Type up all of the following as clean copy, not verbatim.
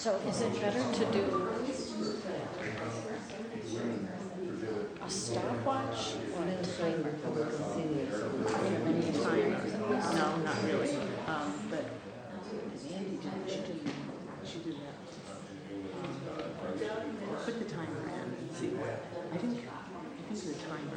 So is it better to do a stopwatch or a timer? Any timer? No, not really. But Andy should do that. Put the timer in. See, I think the timer.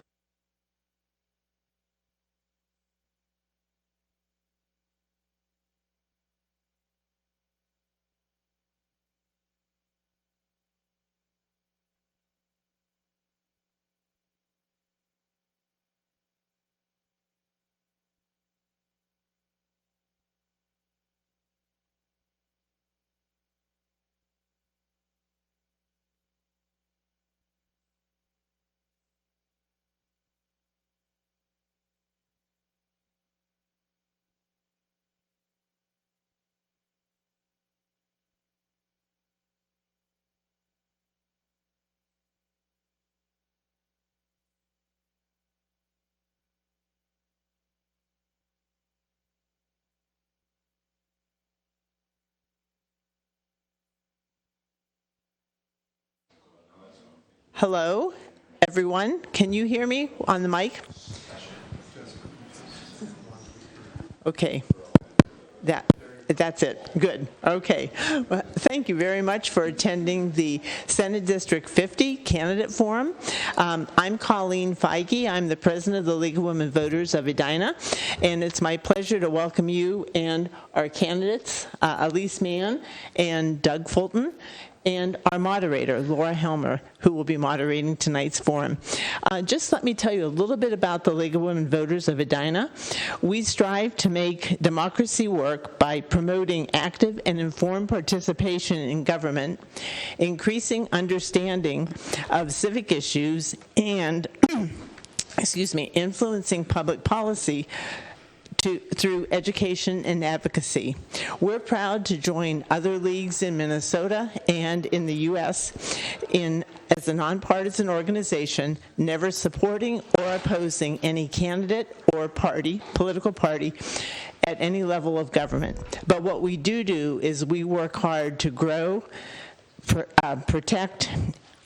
Hello, everyone. Can you hear me on the mic? Okay. That's it. Good. Okay. Well, thank you very much for attending the Senate District 50 Candidate Forum. I'm Colleen Feige. I'm the president of the League of Women Voters of Edina, and it's my pleasure to welcome you and our candidates, Elise Mann and Doug Fulton, and our moderator, Laura Helmer, who will be moderating tonight's forum. Just let me tell you a little bit about the League of Women Voters of Edina. We strive to make democracy work by promoting active and informed participation in government, increasing understanding of civic issues, and influencing public policy through education and advocacy. We're proud to join other leagues in Minnesota and in the U.S. as a nonpartisan organization, never supporting or opposing any candidate or political party, at any level of government. But what we do is we work hard to grow, protect,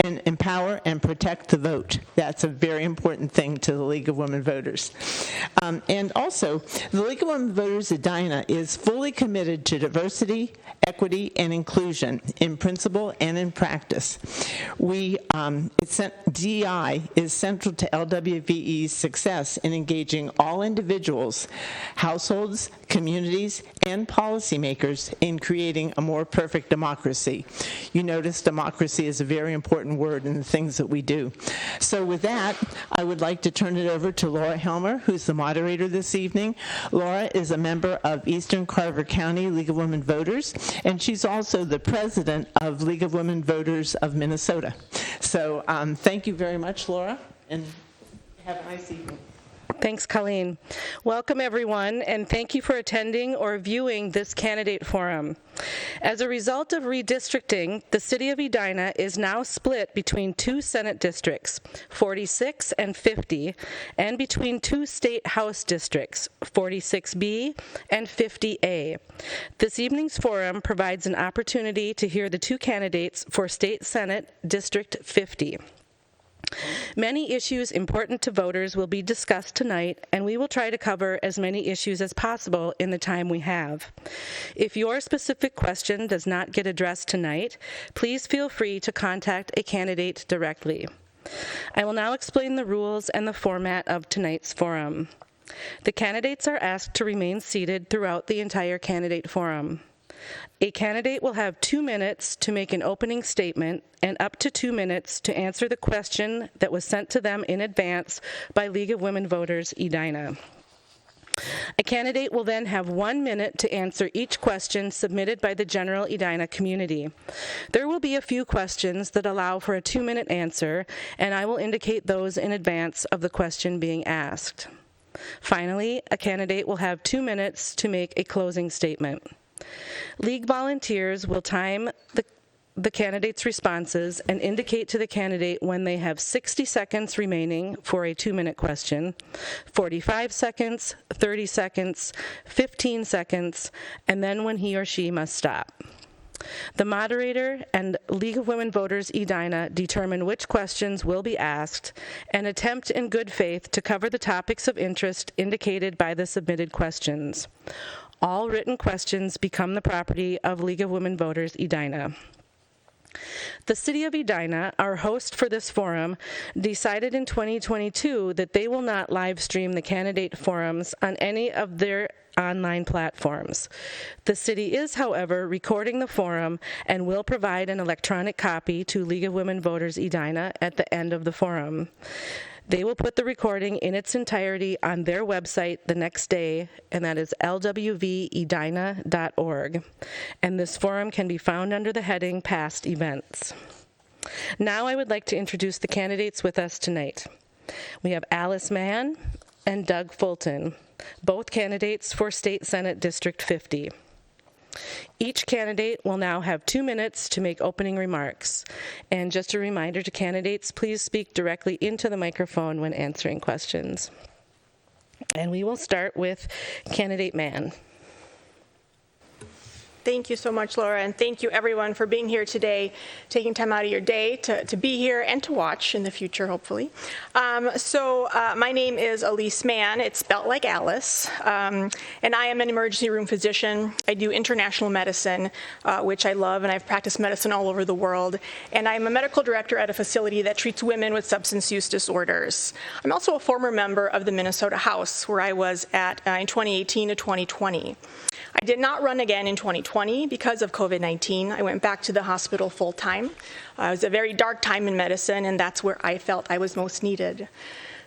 and empower and protect the vote. That's a very important thing to the League of Women Voters. And also, the League of Women Voters Edina is fully committed to diversity, equity, and inclusion in principle and in practice. DEI is central to LWVE's success in engaging all individuals, households, communities, and policymakers in creating a more perfect democracy. You notice democracy is a very important word in the things that we do. So with that, I would like to turn it over to Laura Helmer, who's the moderator this evening. Laura is a member of Eastern Carver County League of Women Voters, and she's also the president of League of Women Voters of Minnesota. So thank you very much, Laura, and have a nice evening. Thanks, Colleen. Welcome, everyone, and thank you for attending or viewing this candidate forum. As a result of redistricting, the city of Edina is now split between two Senate districts, 46 and 50, and between two state House districts, 46B and 50A. This evening's forum provides an opportunity to hear the two candidates for State Senate District 50. Many issues important to voters will be discussed tonight, and we will try to cover as many issues as possible in the time we have. If your specific question does not get addressed tonight, please feel free to contact a candidate directly. I will now explain the rules and the format of tonight's forum. The candidates are asked to remain seated throughout the entire candidate forum. A candidate will have 2 minutes to make an opening statement and up to 2 minutes to answer the question that was sent to them in advance by League of Women Voters Edina. A candidate will then have 1 minute to answer each question submitted by the general Edina community. There will be a few questions that allow for a 2-minute answer, and I will indicate those in advance of the question being asked. Finally, a candidate will have 2 minutes to make a closing statement. League volunteers will time the candidate's responses and indicate to the candidate when they have 60 seconds remaining for a 2-minute question, 45 seconds, 30 seconds, 15 seconds, and then when he or she must stop. The moderator and League of Women Voters Edina determine which questions will be asked and attempt in good faith to cover the topics of interest indicated by the submitted questions. All written questions become the property of League of Women Voters Edina. The City of Edina, our host for this forum, decided in 2022 that they will not live stream the candidate forums on any of their online platforms. The city is, however, recording the forum and will provide an electronic copy to League of Women Voters Edina at the end of the forum. They will put the recording in its entirety on their website the next day, and that is lwvedina.org. And this forum can be found under the heading Past Events. Now I would like to introduce the candidates with us tonight. We have Alice Mann and Doug Fulton, both candidates for State Senate District 50. Each candidate will now have 2 minutes to make opening remarks. And just a reminder to candidates, please speak directly into the microphone when answering questions. And we will start with candidate Mann. Thank you so much, Laura, and thank you everyone for being here today, taking time out of your day to be here and to watch in the future, hopefully. My name is Elise Mann. It's spelled like Alice, and I am an emergency room physician. I do international medicine, which I love, and I've practiced medicine all over the world. And I'm a medical director at a facility that treats women with substance use disorders. I'm also a former member of the Minnesota House, where I was at in 2018 to 2020. I did not run again in 2020 because of COVID-19. I went back to the hospital full-time. It was a very dark time in medicine, and that's where I felt I was most needed.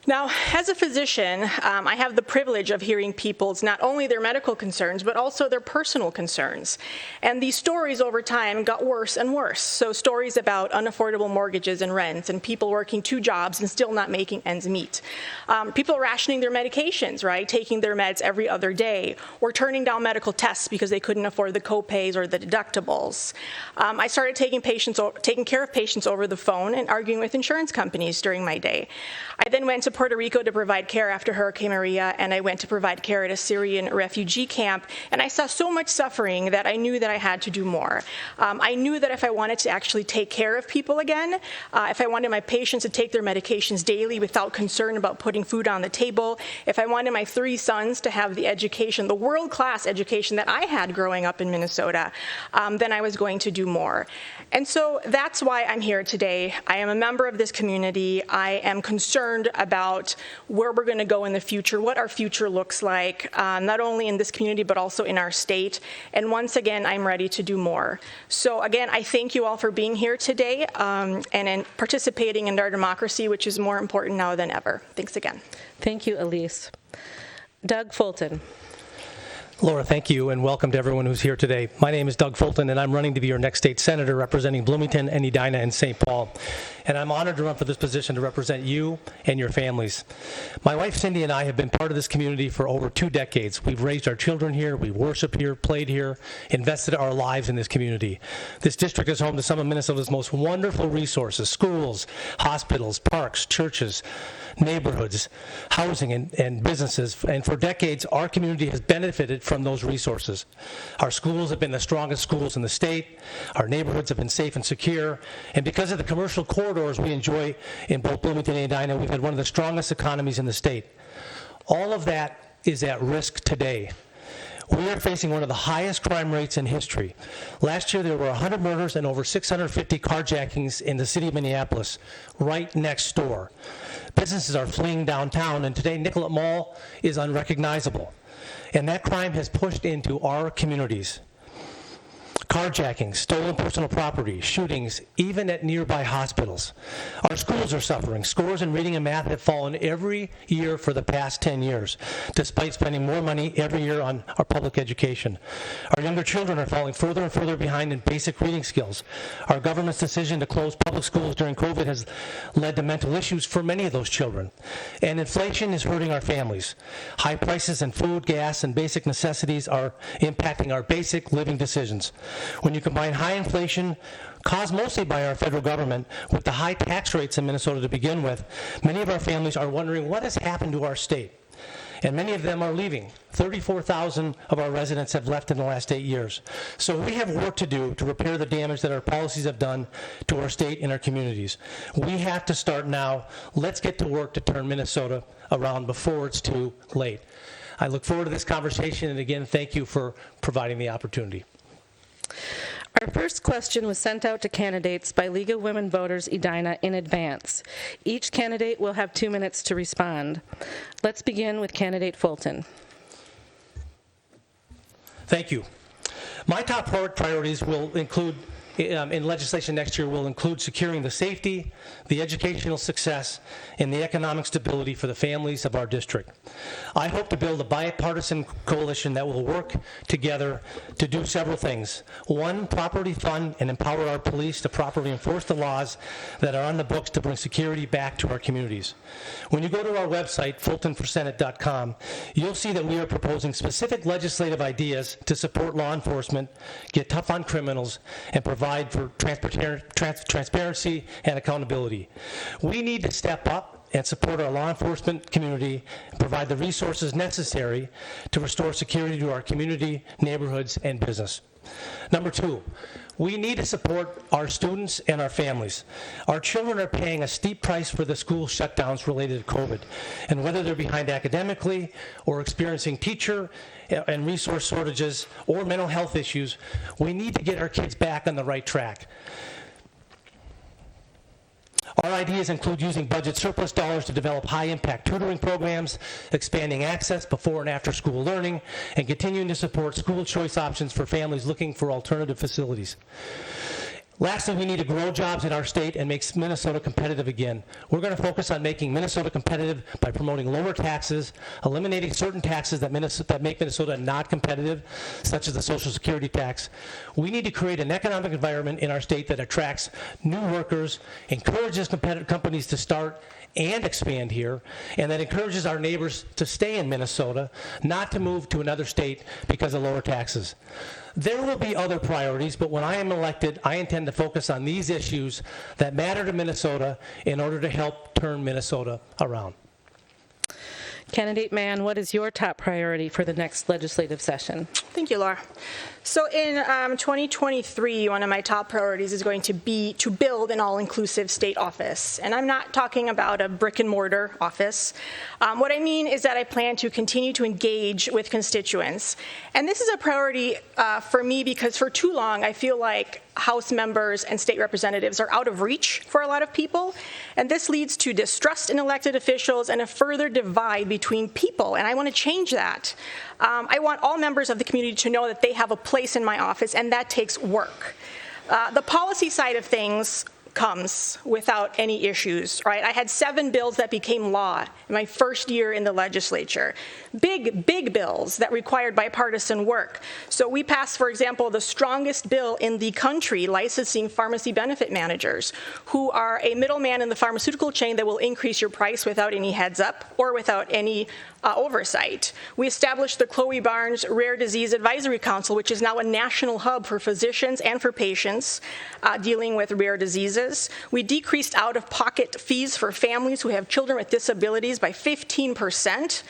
Now, as a physician, I have the privilege of hearing people's not only their medical concerns, but also their personal concerns. And these stories over time got worse and worse. So stories about unaffordable mortgages and rents, and people working 2 jobs and still not making ends meet. People rationing their medications, right? Taking their meds every other day, or turning down medical tests because they couldn't afford the co-pays or the deductibles. I started taking care of patients over the phone and arguing with insurance companies during my day. I then went to Puerto Rico to provide care after Hurricane Maria, and I went to provide care at a Syrian refugee camp, and I saw so much suffering that I knew that I had to do more. I knew that if I wanted to actually take care of people again, if I wanted my patients to take their medications daily without concern about putting food on the table, if I wanted my 3 sons to have the education, the world-class education that I had growing up in Minnesota, then I was going to do more. And so that's why I'm here today. I am a member of this community. I am concerned about where we're going to go in the future, what our future looks like, not only in this community, but also in our state. And once again, I'm ready to do more. So again, I thank you all for being here today and in participating in our democracy, which is more important now than ever. Thanks again. Thank you, Elise. Doug Fulton. Laura, thank you, and welcome to everyone who's here today. My name is Doug Fulton, and I'm running to be your next state senator representing Bloomington and Edina and St. Paul. And I'm honored to run for this position to represent you and your families. My wife, Cindy, and I have been part of this community for over 2 decades. We've raised our children here, we worship here, played here, invested our lives in this community. This district is home to some of Minnesota's most wonderful resources: schools, hospitals, parks, churches, neighborhoods, housing, and businesses. And for decades, our community has benefited from those resources. Our schools have been the strongest schools in the state. Our neighborhoods have been safe and secure. And because of the commercial corridors we enjoy in both Bloomington and Edina, we've had one of the strongest economies in the state. All of that is at risk today. We are facing one of the highest crime rates in history. Last year, there were 100 murders and over 650 carjackings in the city of Minneapolis, right next door. Businesses are fleeing downtown, and today Nicollet Mall is unrecognizable. And that crime has pushed into our communities. Carjackings, stolen personal property, shootings, even at nearby hospitals. Our schools are suffering. Scores in reading and math have fallen every year for the past 10 years, despite spending more money every year on our public education. Our younger children are falling further and further behind in basic reading skills. Our government's decision to close public schools during COVID has led to mental issues for many of those children. And inflation is hurting our families. High prices in food, gas, and basic necessities are impacting our basic living decisions. When you combine high inflation, caused mostly by our federal government, with the high tax rates in Minnesota to begin with, many of our families are wondering what has happened to our state. and many of them are leaving. 34,000 of our residents have left in the last 8 years. So we have work to do to repair the damage that our policies have done to our state and our communities. We have to start now. Let's get to work to turn Minnesota around before it's too late. I look forward to this conversation, and again, thank you for providing the opportunity. Our first question was sent out to candidates by League of Women Voters Edina in advance. Each candidate will have 2 minutes to respond. Let's begin with candidate Fulton. Thank you. My top priorities will include, in legislation next year, will include securing the safety, the educational success, and the economic stability for the families of our district. I hope to build a bipartisan coalition that will work together to do several things. One, properly fund and empower our police to properly enforce the laws that are on the books to bring security back to our communities. When you go to our website, fultonforsenate.com, you'll see that we are proposing specific legislative ideas to support law enforcement, get tough on criminals, and provide for transparency and accountability. We need to step up and support our law enforcement community and provide the resources necessary to restore security to our community, neighborhoods, and business. Number two, we need to support our students and our families. Our children are paying a steep price for the school shutdowns related to COVID, and whether they're behind academically or experiencing teacher and resource shortages or mental health issues, we need to get our kids back on the right track. Our ideas include using budget surplus dollars to develop high-impact tutoring programs, expanding access before and after school learning, and continuing to support school choice options for families looking for alternative facilities. Lastly, we need to grow jobs in our state and make Minnesota competitive again. We're going to focus on making Minnesota competitive by promoting lower taxes, eliminating certain taxes that make Minnesota not competitive, such as the Social Security tax. We need to create an economic environment in our state that attracts new workers, encourages companies to start and expand here, and that encourages our neighbors to stay in Minnesota, not to move to another state because of lower taxes. There will be other priorities, but when I am elected, I intend to focus on these issues that matter to Minnesota in order to help turn Minnesota around. Candidate Mann, what is your top priority for the next legislative session? Thank you, Laura. So in 2023, one of my top priorities is going to be to build an all-inclusive state office. And I'm not talking about a brick and mortar office. What I mean is that I plan to continue to engage with constituents. And this is a priority for me because for too long, I feel like House members and state representatives are out of reach for a lot of people. And this leads to distrust in elected officials and a further divide between people. And I want to change that. I want all members of the community to know that they have a place in my office, and that takes work. The policy side of things comes without any issues, right? I had 7 bills that became law in my first year in the legislature. Big bills that required bipartisan work. So we passed, for example, the strongest bill in the country licensing pharmacy benefit managers, who are a middleman in the pharmaceutical chain that will increase your price without any heads up or without any oversight. We established the Chloe Barnes Rare Disease Advisory Council, which is now a national hub for physicians and for patients dealing with rare diseases. We decreased out-of-pocket fees for families who have children with disabilities by 15%.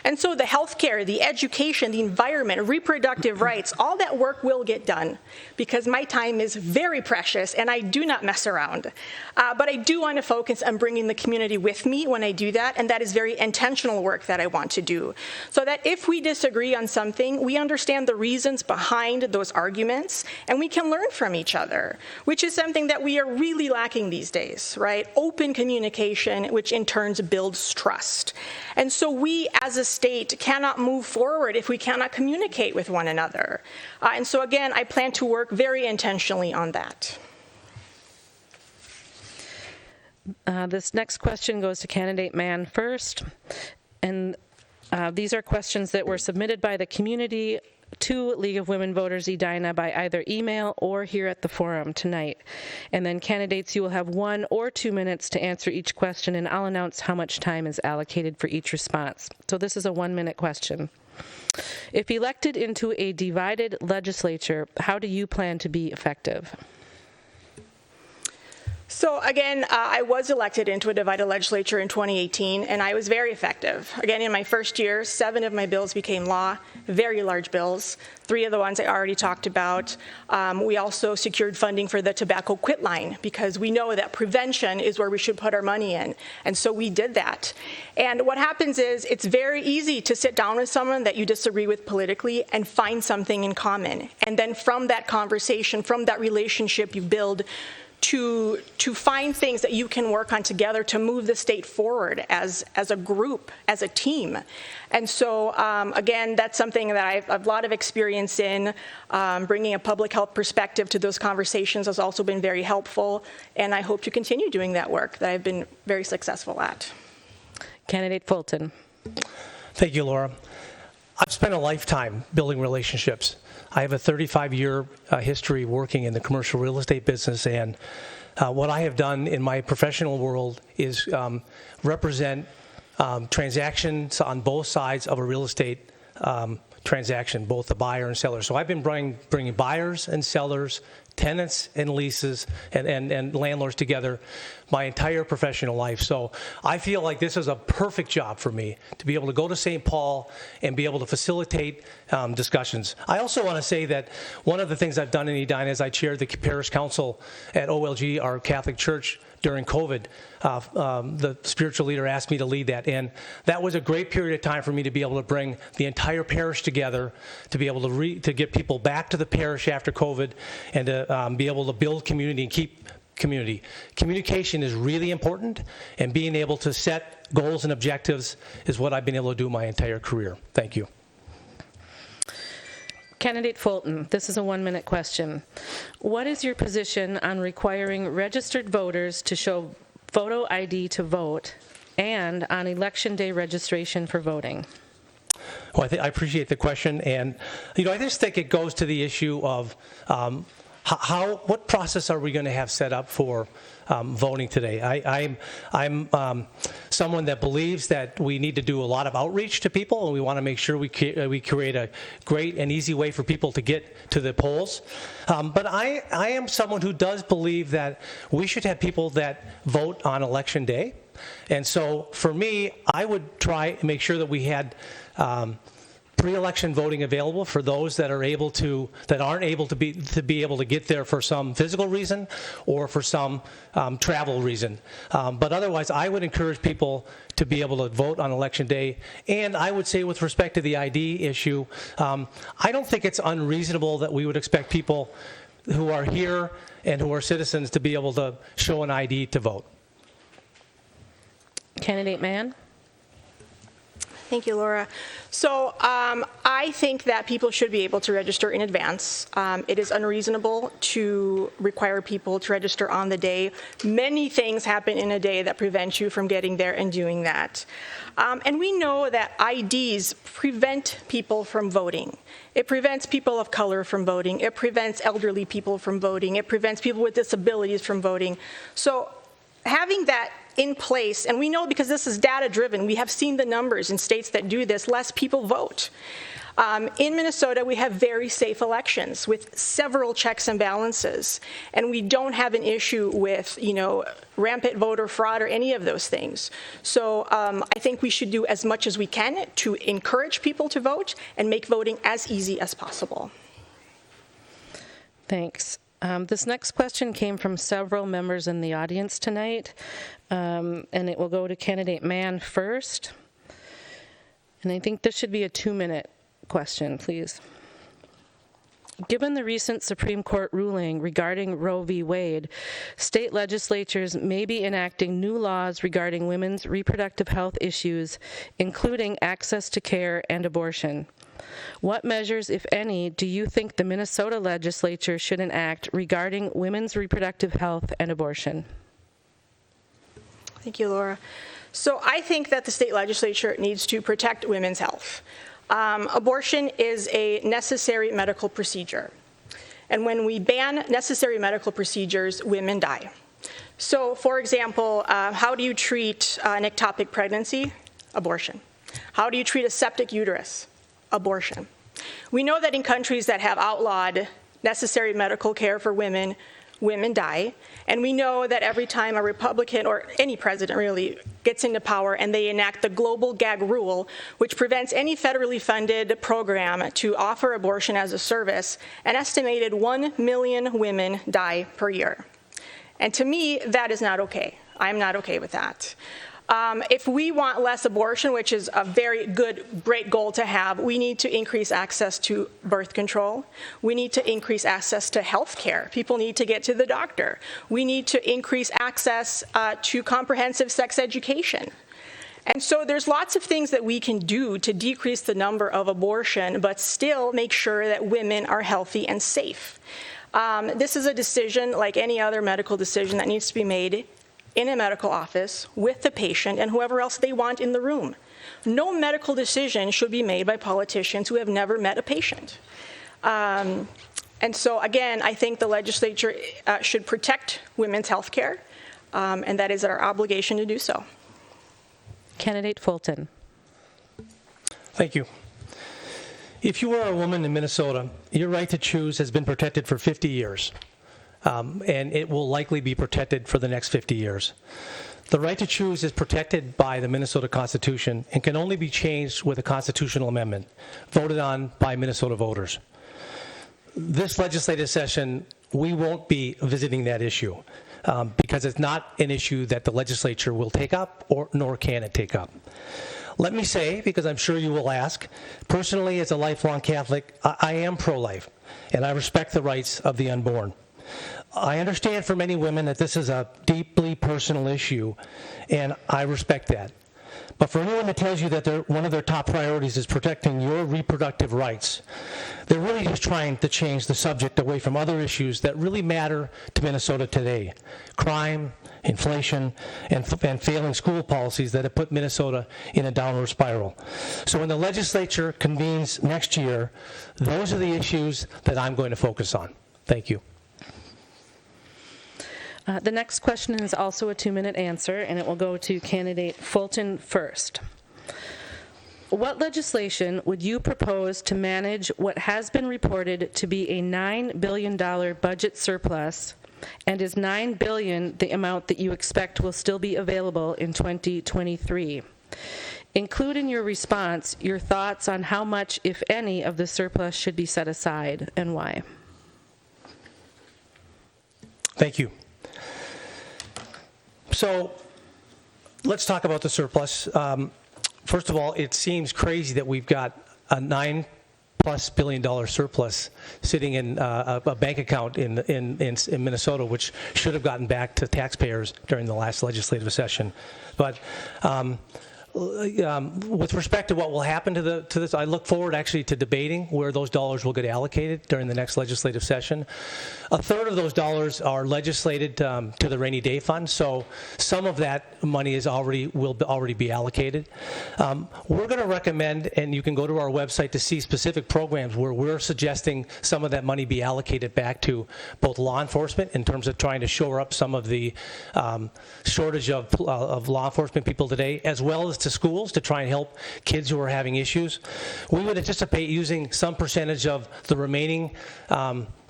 And so the healthcare, the education, the environment, reproductive rights, all that work will get done because my time is very precious and I do not mess around. But I do want to focus on bringing the community with me when I do that, and that is very intentional work that I want to do. So that if we disagree on something, we understand the reasons behind those arguments and we can learn from each other, which is something that we are really lacking these days, right? Open communication, which in turn builds trust. And so we as a state cannot move forward if we cannot communicate with one another. And so again, I plan to work very intentionally on that. This next question goes to candidate Mann first. And these are questions that were submitted by the community to League of Women Voters Edina by either email or here at the forum tonight. And then candidates, you will have 1 or 2 minutes to answer each question, and I'll announce how much time is allocated for each response. So this is a 1-minute question. If elected into a divided legislature, how do you plan to be effective? So again, I was elected into a divided legislature in 2018, and I was very effective. Again, in my first year, 7 of my bills became law, very large bills. 3 of the ones I already talked about. We also secured funding for the tobacco quit line because we know that prevention is where we should put our money in. And so we did that. And what happens is it's very easy to sit down with someone that you disagree with politically and find something in common. And then from that conversation, from that relationship, you build to find things that you can work on together to move the state forward as a group, as a team. And so, again, that's something that I have a lot of experience in. Bringing a public health perspective to those conversations has also been very helpful, and I hope to continue doing that work that I've been very successful at. Candidate Fulton. Thank you, Laura. I've spent a lifetime building relationships. I have a 35-year history working in the commercial real estate business, and what I have done in my professional world is represent transactions on both sides of a real estate transaction, both the buyer and seller. So I've been bringing buyers and sellers, tenants and leases, and landlords together my entire professional life. So I feel like this is a perfect job for me to be able to go to St. Paul and be able to facilitate discussions. I also want to say that one of the things I've done in Edina is I chaired the parish council at OLG, our Catholic church, during COVID. The spiritual leader asked me to lead that, and that was a great period of time for me to be able to bring the entire parish together, to be able to get people back to the parish after COVID, and to be able to build community and keep community. Communication is really important, and being able to set goals and objectives is what I've been able to do my entire career. Thank you. Candidate Fulton, this is a 1-minute question. What is your position on requiring registered voters to show photo ID to vote and on Election Day registration for voting? Well, I appreciate the question, and I just think it goes to the issue of what process are we going to have set up for voting today? I'm someone that believes that we need to do a lot of outreach to people, and we want to make sure we create a great and easy way for people to get to the polls. But I am someone who does believe that we should have people that vote on Election Day. And so for me, I would try and make sure that we had pre-election voting available for those that aren't able to be able to get there for some physical reason or for some travel reason. But otherwise, I would encourage people to be able to vote on Election Day. And I would say, with respect to the ID issue, I don't think it's unreasonable that we would expect people who are here and who are citizens to be able to show an ID to vote. Candidate Mann. Thank you, Laura. So I think that people should be able to register in advance. It is unreasonable to require people to register on the day. Many things happen in a day that prevent you from getting there and doing that. And we know that IDs prevent people from voting. It prevents people of color from voting. It prevents elderly people from voting. It prevents people with disabilities from voting. So having that in place, and we know because this is data driven, we have seen the numbers in states that do this, less people vote. In Minnesota, we have very safe elections with several checks and balances, and we don't have an issue with, rampant voter fraud or any of those things. So I think we should do as much as we can to encourage people to vote and make voting as easy as possible. Thanks. This next question came from several members in the audience tonight, and it will go to Candidate Mann first. And I think this should be a 2-minute question, please. Given the recent Supreme Court ruling regarding Roe v. Wade, state legislatures may be enacting new laws regarding women's reproductive health issues, including access to care and abortion. What measures, if any, do you think the Minnesota legislature should enact regarding women's reproductive health and abortion? Thank you, Laura. So I think that the state legislature needs to protect women's health. Abortion is a necessary medical procedure. And when we ban necessary medical procedures, women die. So, for example, how do you treat an ectopic pregnancy? Abortion. How do you treat a septic uterus? Abortion. We know that in countries that have outlawed necessary medical care for women, women die. And we know that every time a Republican, or any president really, gets into power and they enact the global gag rule, which prevents any federally funded program to offer abortion as a service, an estimated 1 million women die per year. And to me, that is not okay. I'm not okay with that. If we want less abortion, which is a very good, great goal to have, we need to increase access to birth control. We need to increase access to health care. People need to get to the doctor. We need to increase access to comprehensive sex education. And so there's lots of things that we can do to decrease the number of abortion, but still make sure that women are healthy and safe. This is a decision, like any other medical decision, that needs to be made in a medical office with the patient and whoever else they want in the room. No medical decision should be made by politicians who have never met a patient. And so, again, I think the legislature should protect women's health care, and that is our obligation to do so. Candidate Fulton. Thank you. If you are a woman in Minnesota, your right to choose has been protected for 50 years. And it will likely be protected for the next 50 years. The right to choose is protected by the Minnesota Constitution and can only be changed with a constitutional amendment voted on by Minnesota voters. This legislative session, we won't be visiting that issue because it's not an issue that the legislature will take up, nor can it take up. Let me say, because I'm sure you will ask, personally as a lifelong Catholic, I am pro-life, and I respect the rights of the unborn. I understand for many women that this is a deeply personal issue, and I respect that. But for anyone that tells you that one of their top priorities is protecting your reproductive rights, they're really just trying to change the subject away from other issues that really matter to Minnesota today: crime, inflation, and failing school policies that have put Minnesota in a downward spiral. So when the legislature convenes next year, those are the issues that I'm going to focus on. Thank you. The next question is also a 2-minute answer, and it will go to candidate Fulton first. What legislation would you propose to manage what has been reported to be a $9 billion budget surplus, and is $9 billion the amount that you expect will still be available in 2023? Include in your response your thoughts on how much, if any, of the surplus should be set aside and why. Thank you. So let's talk about the surplus. First of all, it seems crazy that we've got a $9+ billion surplus sitting in a bank account in Minnesota, which should have gotten back to taxpayers during the last legislative session. But with respect to what will happen to this, I look forward actually to debating where those dollars will get allocated during the next legislative session. A third of those dollars are legislated to the rainy day fund, so some of that money will already be allocated. We're going to recommend, and you can go to our website to see specific programs where we're suggesting some of that money be allocated back to both law enforcement in terms of trying to shore up some of the shortage of law enforcement people today, as well as to schools to try and help kids who are having issues. We would anticipate using some percentage of the remaining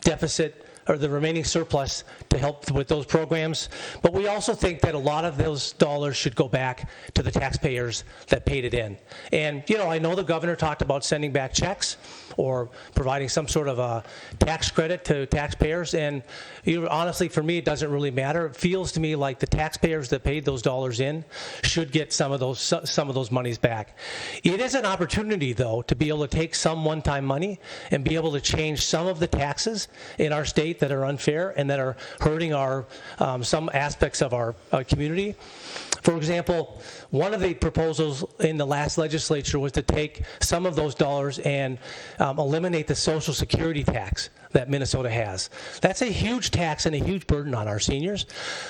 deficit or the remaining surplus to help with those programs. But we also think that a lot of those dollars should go back to the taxpayers that paid it in. And, I know the governor talked about sending back checks or providing some sort of a tax credit to taxpayers. And honestly, for me, it doesn't really matter. It feels to me like the taxpayers that paid those dollars in should get some of those monies back. It is an opportunity, though, to be able to take some one-time money and be able to change some of the taxes in our state that are unfair and that are hurting our some aspects of our community. For example, one of the proposals in the last legislature was to take some of those dollars and eliminate the Social Security tax that Minnesota has. That's a huge tax and a huge burden on our seniors.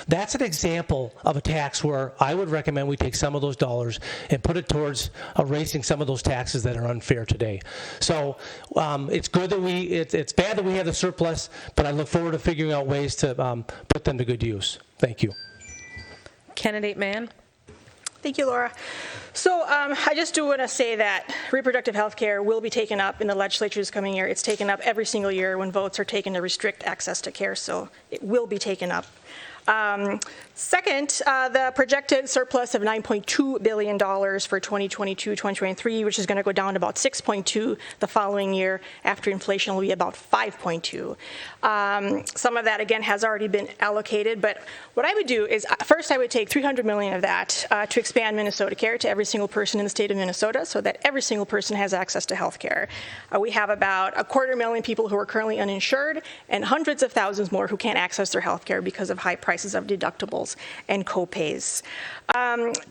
That's an example of a tax where I would recommend we take some of those dollars and put it towards erasing some of those taxes that are unfair today. So it's good that it's bad that we have the surplus, but I look forward to figuring out ways to put them to good use. Thank you. Candidate Mann. Thank you, Laura. So I just do want to say that reproductive health care will be taken up in the legislature this coming year. It's taken up every single year when votes are taken to restrict access to care, so it will be taken up. Second, the projected surplus of $9.2 billion for 2022-2023, which is going to go down to about 6.2 the following year. After inflation will be about 5.2. Some of that, again, has already been allocated, but what I would do is, first I would take $300 million of that to expand Minnesota Care to every single person in the state of Minnesota so that every single person has access to health care. We have about 250,000 people who are currently uninsured and hundreds of thousands more who can't access their health care because of high prices of deductibles and co-pays.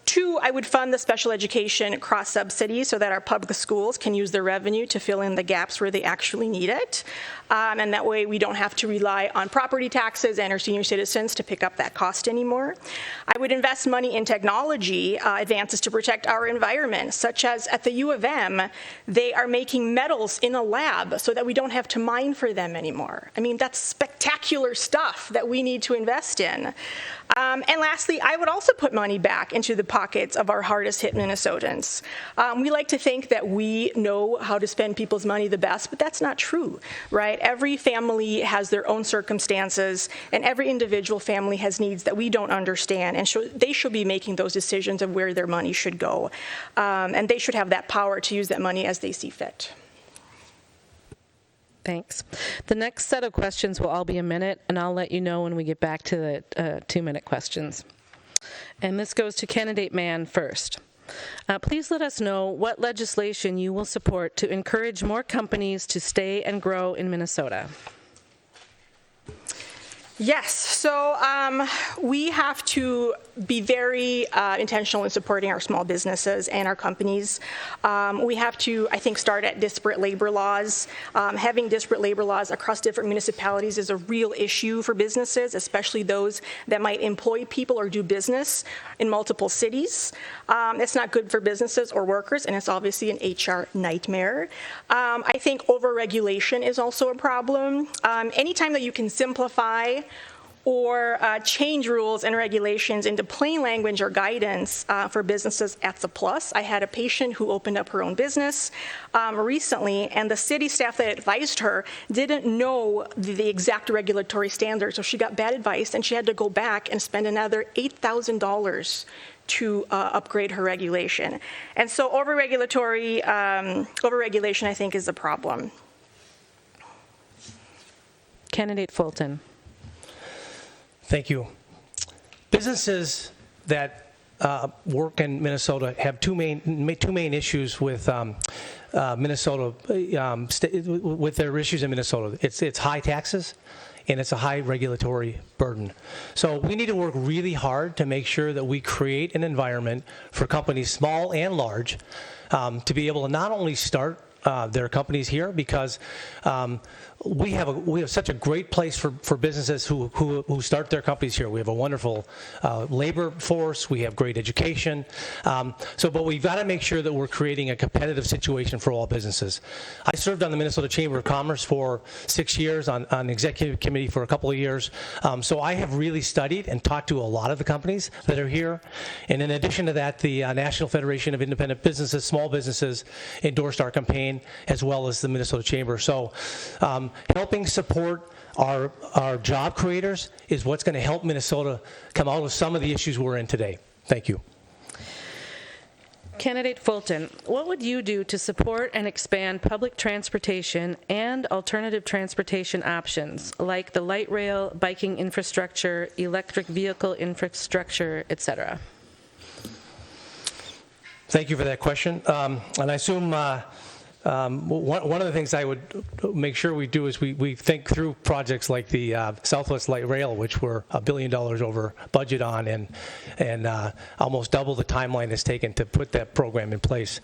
Two, I would fund the special education cross-subsidies so that our public schools can use their revenue to fill in the gaps where they actually need it. And that way we don't have to rely on property taxes and our senior citizens to pick up that cost anymore. I would invest money in technology advances to protect our environment, such as at the U of M, they are making metals in a lab so that we don't have to mine for them anymore. I mean, that's spectacular stuff that we need to invest in. And lastly, I would also put money back into the pockets of our hardest hit Minnesotans. We like to think that we know how to spend people's money the best, but that's not true, right? Every family has their own circumstances, and every individual family has needs that we don't understand, and they should be making those decisions of where their money should go. And they should have that power to use that money as they see fit. Thanks. The next set of questions will all be a minute, and I'll let you know when we get back to the 2-minute questions. And this goes to candidate Mann first. Please let us know what legislation you will support to encourage more companies to stay and grow in Minnesota. Yes, so we have to be very intentional in supporting our small businesses and our companies. We have to, I think, start at disparate labor laws. Having disparate labor laws across different municipalities is a real issue for businesses, especially those that might employ people or do business in multiple cities. It's not good for businesses or workers, and it's obviously an HR nightmare. I think overregulation is also a problem. Anytime that you can simplify or change rules and regulations into plain language or guidance for businesses, that's a plus. I had a patient who opened up her own business recently, and the city staff that advised her didn't know the exact regulatory standards, so she got bad advice, and she had to go back and spend another $8,000 to upgrade her regulation. And so overregulation, I think, is a problem. Candidate Fulton. Thank you. Businesses that work in Minnesota have two main issues with Minnesota, with their issues in Minnesota. It's high taxes, and it's a high regulatory burden. So we need to work really hard to make sure that we create an environment for companies, small and large, to be able to not only start their companies here, because we have such a great place for businesses who start their companies here. We have a wonderful labor force. We have great education. But we've got to make sure that we're creating a competitive situation for all businesses. I served on the Minnesota Chamber of Commerce for 6 years, on executive committee for a couple of years. So I have really studied and talked to a lot of the companies that are here. And in addition to that, the National Federation of Independent Businesses, Small Businesses, endorsed our campaign, as well as the Minnesota Chamber. So helping support our job creators is what's going to help Minnesota come out of some of the issues we're in today. Thank you. Candidate Fulton, what would you do to support and expand public transportation and alternative transportation options like the light rail, biking infrastructure, electric vehicle infrastructure, etc.? Thank you for that question. And I assume one of the things I would make sure we do is we think through projects like the Southwest Light Rail, which we're $1 billion over budget on, and almost double the timeline it's taken to put that program in place.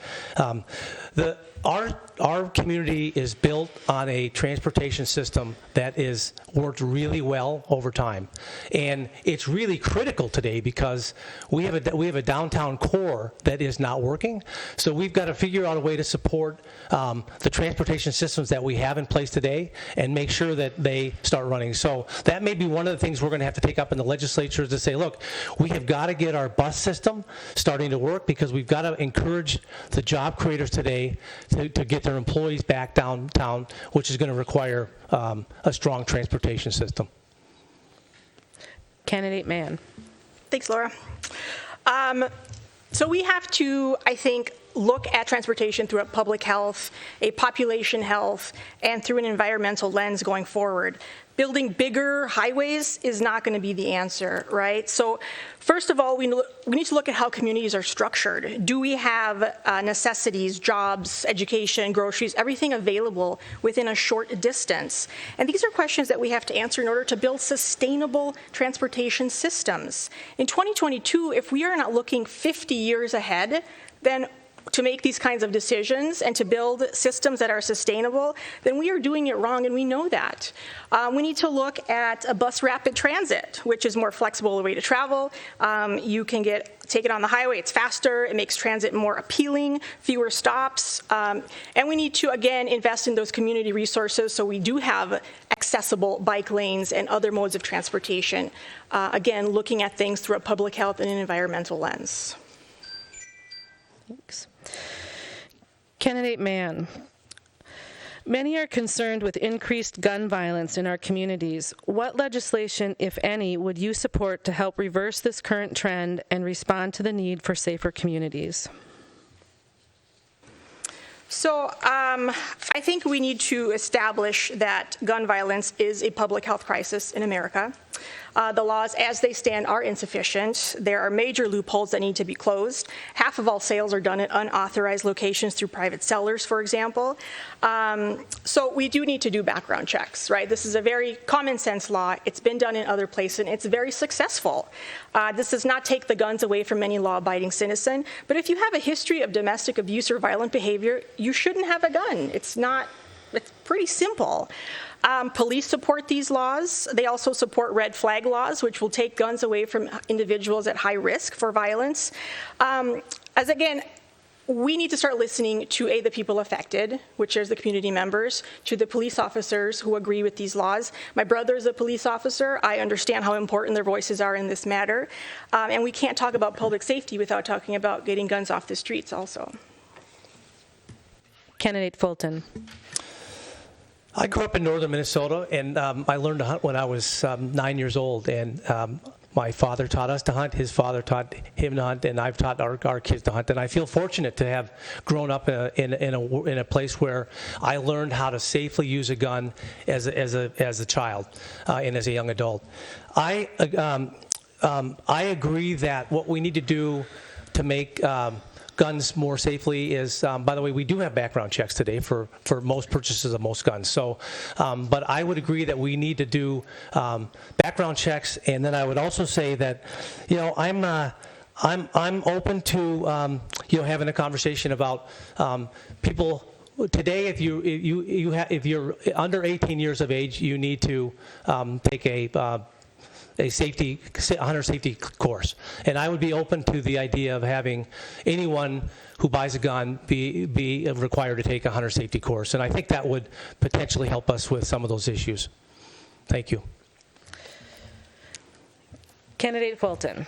our community is built on a transportation system that is worked really well over time, and it's really critical today because we have a downtown core that is not working. So we've got to figure out a way to support the transportation systems that we have in place today and make sure that they start running. So that may be one of the things we're going to have to take up in the legislature is to say, look, we have got to get our bus system starting to work because we've got to encourage the job creators today to get their employees back downtown, which is going to require a strong transportation system. Candidate Mann. Thanks, Laura. So we have to, I think, look at transportation through a public health, a population health, and through an environmental lens going forward. Building bigger highways is not going to be the answer, right? So first of all, we need to look at how communities are structured. Do we have necessities, jobs, education, groceries, everything available within a short distance? And these are questions that we have to answer in order to build sustainable transportation systems. In 2022, if we are not looking 50 years ahead, then to make these kinds of decisions and to build systems that are sustainable, then we are doing it wrong, and we know that. We need to look at a bus rapid transit, which is more flexible way to travel. You can take it on the highway, it's faster, it makes transit more appealing, fewer stops, and we need to, again, invest in those community resources so we do have accessible bike lanes and other modes of transportation. Again, looking at things through a public health and an environmental lens. Thanks. Candidate Mann. Many are concerned with increased gun violence in our communities. What legislation, if any, would you support to help reverse this current trend and respond to the need for safer communities? So I think we need to establish that gun violence is a public health crisis in America. The laws as they stand are insufficient. There are major loopholes that need to be closed. Half of all sales are done at unauthorized locations through private sellers, for example. So we do need to do background checks, right? This is a very common sense law. It's been done in other places, and it's very successful. This does not take the guns away from any law-abiding citizen, but if you have a history of domestic abuse or violent behavior, you shouldn't have a gun. It's pretty simple. Police support these laws. They also support red flag laws, which will take guns away from individuals at high risk for violence. As again, we need to start listening to the people affected, which is the community members, to the police officers who agree with these laws. My brother is a police officer. I understand how important their voices are in this matter. And we can't talk about public safety without talking about getting guns off the streets also. Candidate Fulton. I grew up in northern Minnesota, and I learned to hunt when I was 9 years old. And my father taught us to hunt, his father taught him to hunt, and I've taught our kids to hunt. And I feel fortunate to have grown up in a place where I learned how to safely use a gun as a child and as a young adult. I agree that what we need to do to make guns more safely is, by the way, we do have background checks today for most purchases of most guns. So, but I would agree that we need to do background checks, and then I would also say that, I'm open to having a conversation about people. Today, if you're under 18 years of age, you need to take a hunter safety course. And I would be open to the idea of having anyone who buys a gun be required to take a hunter safety course. And I think that would potentially help us with some of those issues. Thank you. Candidate Fulton.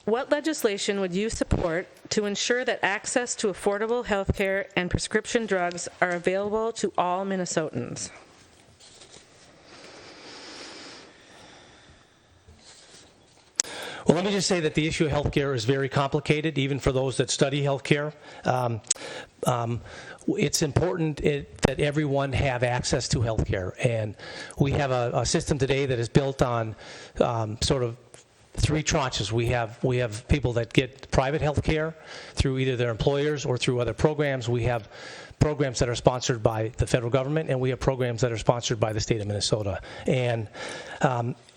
What legislation would you support to ensure that access to affordable health care and prescription drugs are available to all Minnesotans? Well, let me just say that the issue of healthcare is very complicated, even for those that study healthcare. It's important that everyone have access to healthcare, and we have a system today that is built on sort of three tranches. We have people that get private healthcare through either their employers or through other programs. We have programs that are sponsored by the federal government, and we have programs that are sponsored by the state of Minnesota. And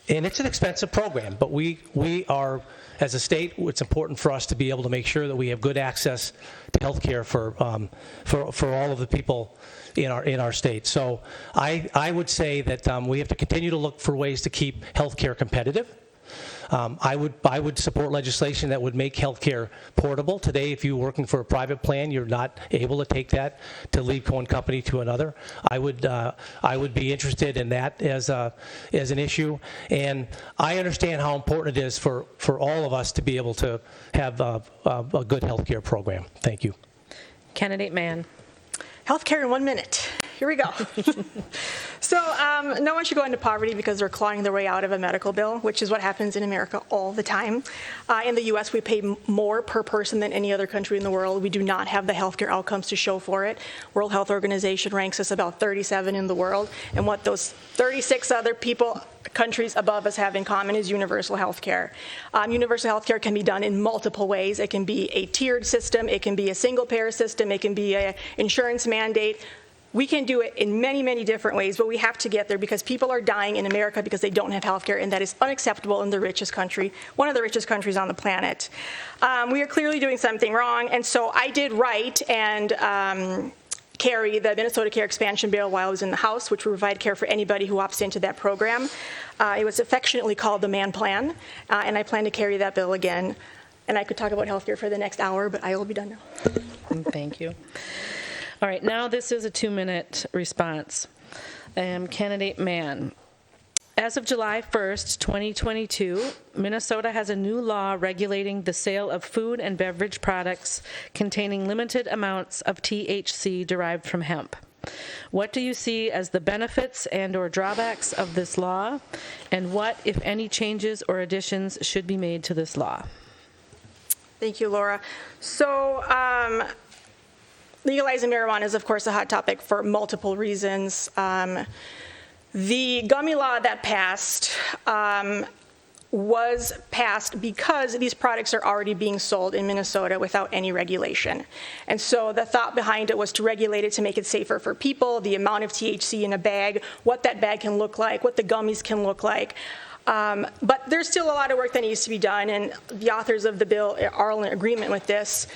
And it's an expensive program, but we are, as a state, it's important for us to be able to make sure that we have good access to health care for all of the people in our state. So I would say that we have to continue to look for ways to keep health care competitive. I would support legislation that would make healthcare portable. Today, if you're working for a private plan, you're not able to take that to leave one company to another. I would be interested in that as an issue, and I understand how important it is for all of us to be able to have a good healthcare program. Thank you. Candidate Mann. Healthcare in 1 minute. Here we go. So no one should go into poverty because they're clawing their way out of a medical bill, which is what happens in America all the time. In the U.S., we pay more per person than any other country in the world. We do not have the healthcare outcomes to show for it. World Health Organization ranks us about 37 in the world, and what those 36 other countries above us have in common is universal health care. Universal health care can be done in multiple ways. It can be a tiered system, it can be a single-payer system, it can be an insurance mandate. We can do it in many, many different ways, but we have to get there because people are dying in America because they don't have health care, and that is unacceptable in the richest country, one of the richest countries on the planet. We are clearly doing something wrong, and so I did write and carry the Minnesota Care Expansion Bill while I was in the House, which will provide care for anybody who opts into that program. It was affectionately called the Mann Plan, and I plan to carry that bill again. And I could talk about healthcare for the next hour, but I will be done now. Thank you. All right, now this is a 2-minute response. Candidate Mann. As of July 1st, 2022, Minnesota has a new law regulating the sale of food and beverage products containing limited amounts of THC derived from hemp. What do you see as the benefits and/or drawbacks of this law, and what, if any, changes or additions should be made to this law? Thank you, Laura. So, legalizing marijuana is, of course, a hot topic for multiple reasons. The gummy law that passed was passed because these products are already being sold in Minnesota without any regulation. And so the thought behind it was to regulate it to make it safer for people, the amount of THC in a bag, what that bag can look like, what the gummies can look like. But there's still a lot of work that needs to be done, and the authors of the bill are all in agreement with this.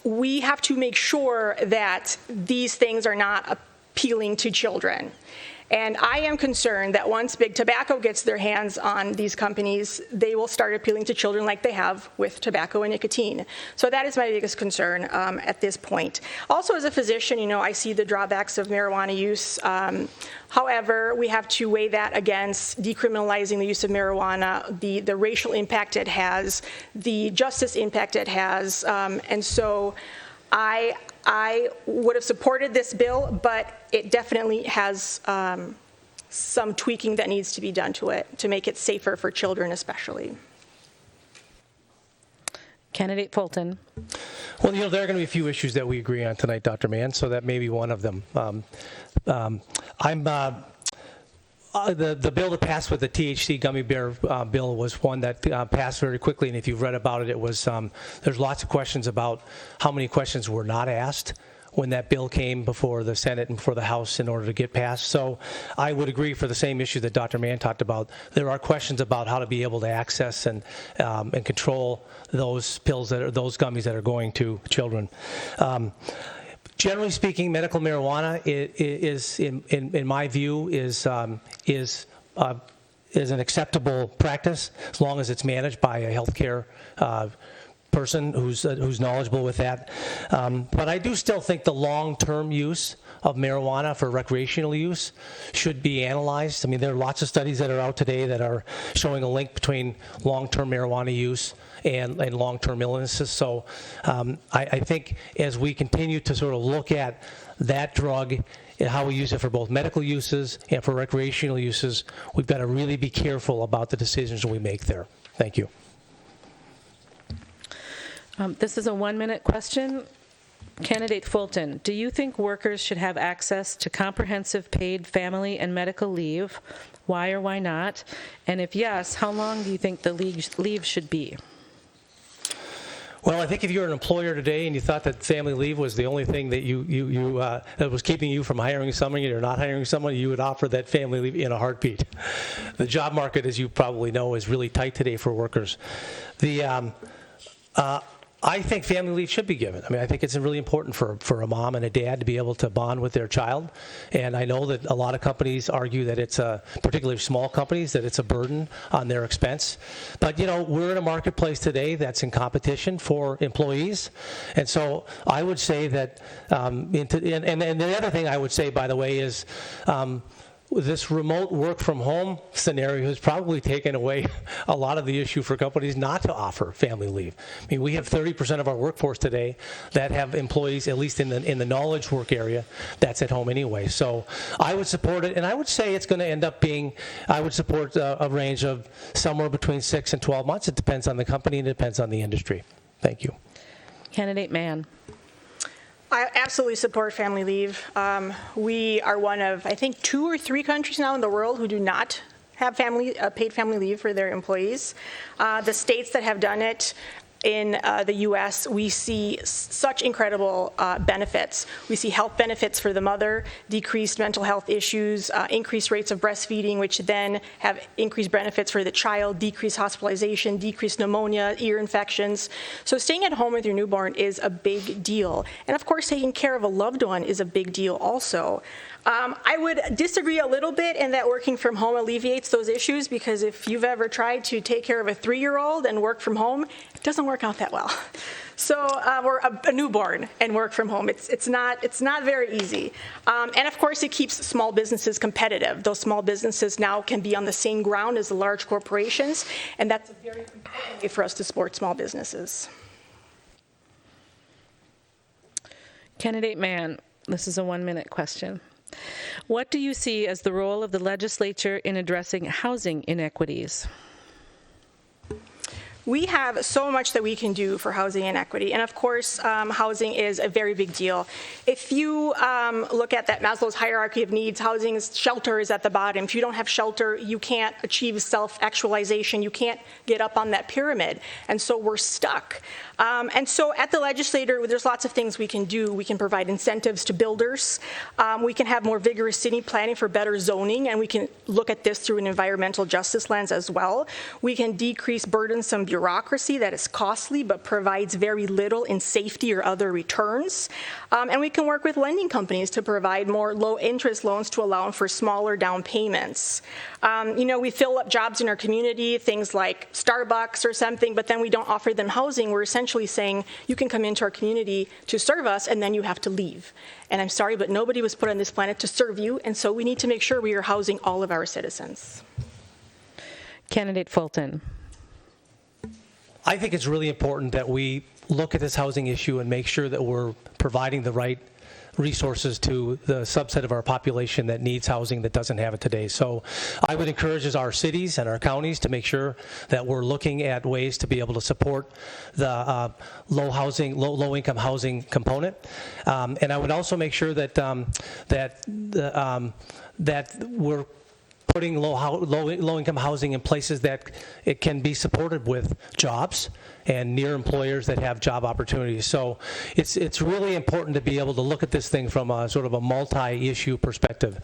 We have to make sure that these things are not appealing to children. And I am concerned that once Big Tobacco gets their hands on these companies, they will start appealing to children like they have with tobacco and nicotine. So that is my biggest concern at this point. Also, as a physician, I see the drawbacks of marijuana use. However, we have to weigh that against decriminalizing the use of marijuana, the racial impact it has, the justice impact it has, and so I would have supported this bill, but it definitely has some tweaking that needs to be done to it to make it safer for children especially. Candidate Fulton. Well, there are going to be a few issues that we agree on tonight, Dr. Mann, so that may be one of them. The bill that passed with the THC gummy bear bill was one that passed very quickly, and if you've read about it, it was there's lots of questions about how many questions were not asked when that bill came before the Senate and before the House in order to get passed. So I would agree for the same issue that Dr. Mann talked about. There are questions about how to be able to access and control those pills those gummies that are going to children. Generally speaking, medical marijuana is in my view, is an acceptable practice as long as it's managed by a healthcare person who's knowledgeable with that. But I do still think the long-term use of marijuana for recreational use should be analyzed. I mean, there are lots of studies that are out today that are showing a link between long-term marijuana use and long-term illnesses. So I think as we continue to sort of look at that drug and how we use it for both medical uses and for recreational uses, we've got to really be careful about the decisions we make there. Thank you. This is a 1-minute question. Candidate Fulton, do you think workers should have access to comprehensive paid family and medical leave? Why or why not? And if yes, how long do you think the leave should be? Well, I think if you're an employer today and you thought that family leave was the only thing that that was keeping you from hiring someone or not hiring someone, you would offer that family leave in a heartbeat. The job market, as you probably know, is really tight today for workers. I think family leave should be given. I mean, I think it's really important for a mom and a dad to be able to bond with their child. And I know that a lot of companies argue that it's particularly small companies, that it's a burden on their expense. But, we're in a marketplace today that's in competition for employees. And so I would say that, and the other thing I would say, by the way, is this remote work from home scenario has probably taken away a lot of the issue for companies not to offer family leave. I mean, we have 30% of our workforce today that have employees, at least in the knowledge work area, that's at home anyway. So I would support it, and I would say it's going to end up being, I would support a range of somewhere between 6 and 12 months. It depends on the company and it depends on the industry. Thank you. Candidate Mann. I absolutely support family leave. We are one of, I think, 2 or 3 countries now in the world who do not have paid family leave for their employees. The states that have done it in the U.S., we see such incredible benefits. We see health benefits for the mother, decreased mental health issues, increased rates of breastfeeding, which then have increased benefits for the child, decreased hospitalization, decreased pneumonia, ear infections. So staying at home with your newborn is a big deal. And of course, taking care of a loved one is a big deal also. I would disagree a little bit in that working from home alleviates those issues, because if you've ever tried to take care of a 3-year-old and work from home, it doesn't work out that well. So, or a newborn and work from home, it's not very easy. And of course, it keeps small businesses competitive. Those small businesses now can be on the same ground as the large corporations, and that's a very important way for us to support small businesses. Candidate Mann, this is a 1-minute question. What do you see as the role of the legislature in addressing housing inequities? We have so much that we can do for housing inequity, and of course, housing is a very big deal. If you look at that Maslow's hierarchy of needs, shelter is at the bottom. If you don't have shelter, you can't achieve self-actualization. You can't get up on that pyramid, and so we're stuck. And so at the legislature, there's lots of things we can do. We can provide incentives to builders. We can have more vigorous city planning for better zoning, and we can look at this through an environmental justice lens as well. We can decrease burdensome bureaucracy that is costly but provides very little in safety or other returns. And we can work with lending companies to provide more low-interest loans to allow for smaller down payments. We fill up jobs in our community, things like Starbucks or something, but then we don't offer them housing. We're essentially saying, you can come into our community to serve us, and then you have to leave. And I'm sorry, but nobody was put on this planet to serve you, and so we need to make sure we are housing all of our citizens. Candidate Fulton. I think it's really important that we look at this housing issue and make sure that we're providing the right resources to the subset of our population that needs housing that doesn't have it today. So I would encourage our cities and our counties to make sure that we're looking at ways to be able to support the low-income housing component. And I would also make sure that that we're putting low-income housing in places that it can be supported with jobs and near employers that have job opportunities. So it's really important to be able to look at this thing from a sort of a multi-issue perspective.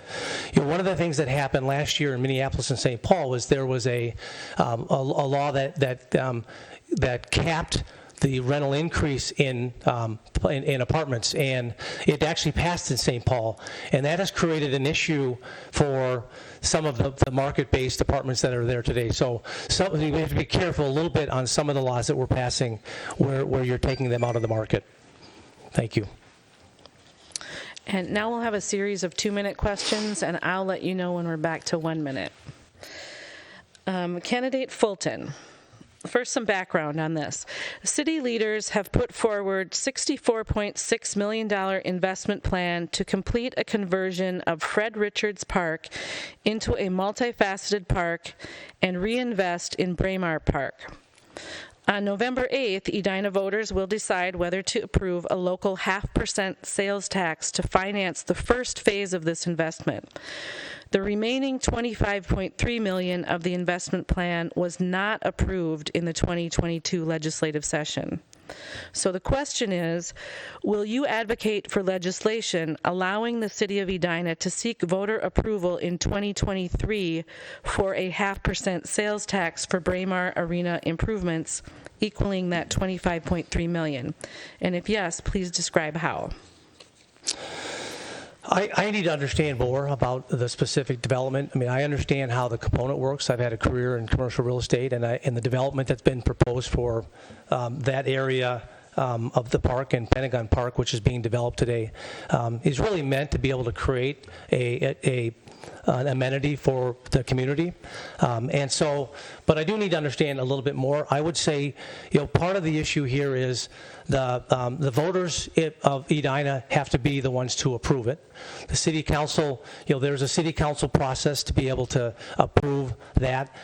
One of the things that happened last year in Minneapolis and St. Paul was there was a law that capped the rental increase in apartments, and it actually passed in St. Paul, and that has created an issue for some of the market-based apartments that are there today. So we have to be careful a little bit on some of the laws that we're passing where you're taking them out of the market. Thank you. And now we'll have a series of 2-minute questions, and I'll let you know when we're back to 1 minute. Candidate Fulton. First, some background on this. City leaders have put forward $64.6 million investment plan to complete a conversion of Fred Richards Park into a multifaceted park and reinvest in Braemar Park. On November 8th, Edina voters will decide whether to approve a local 0.5% sales tax to finance the first phase of this investment. The remaining $25.3 million of the investment plan was not approved in the 2022 legislative session. So the question is, will you advocate for legislation allowing the City of Edina to seek voter approval in 2023 for a 0.5% sales tax for Braemar Arena improvements, equaling that $25.3 million? And if yes, please describe how. I need to understand more about the specific development. I mean, I understand how the component works. I've had a career in commercial real estate, and the development that's been proposed for that area of the park and Pentagon Park, which is being developed today, is really meant to be able to create an amenity for the community. But I do need to understand a little bit more. I would say, part of the issue here is the voters of Edina have to be the ones to approve it. The city council, there's a city council process to be able to approve that.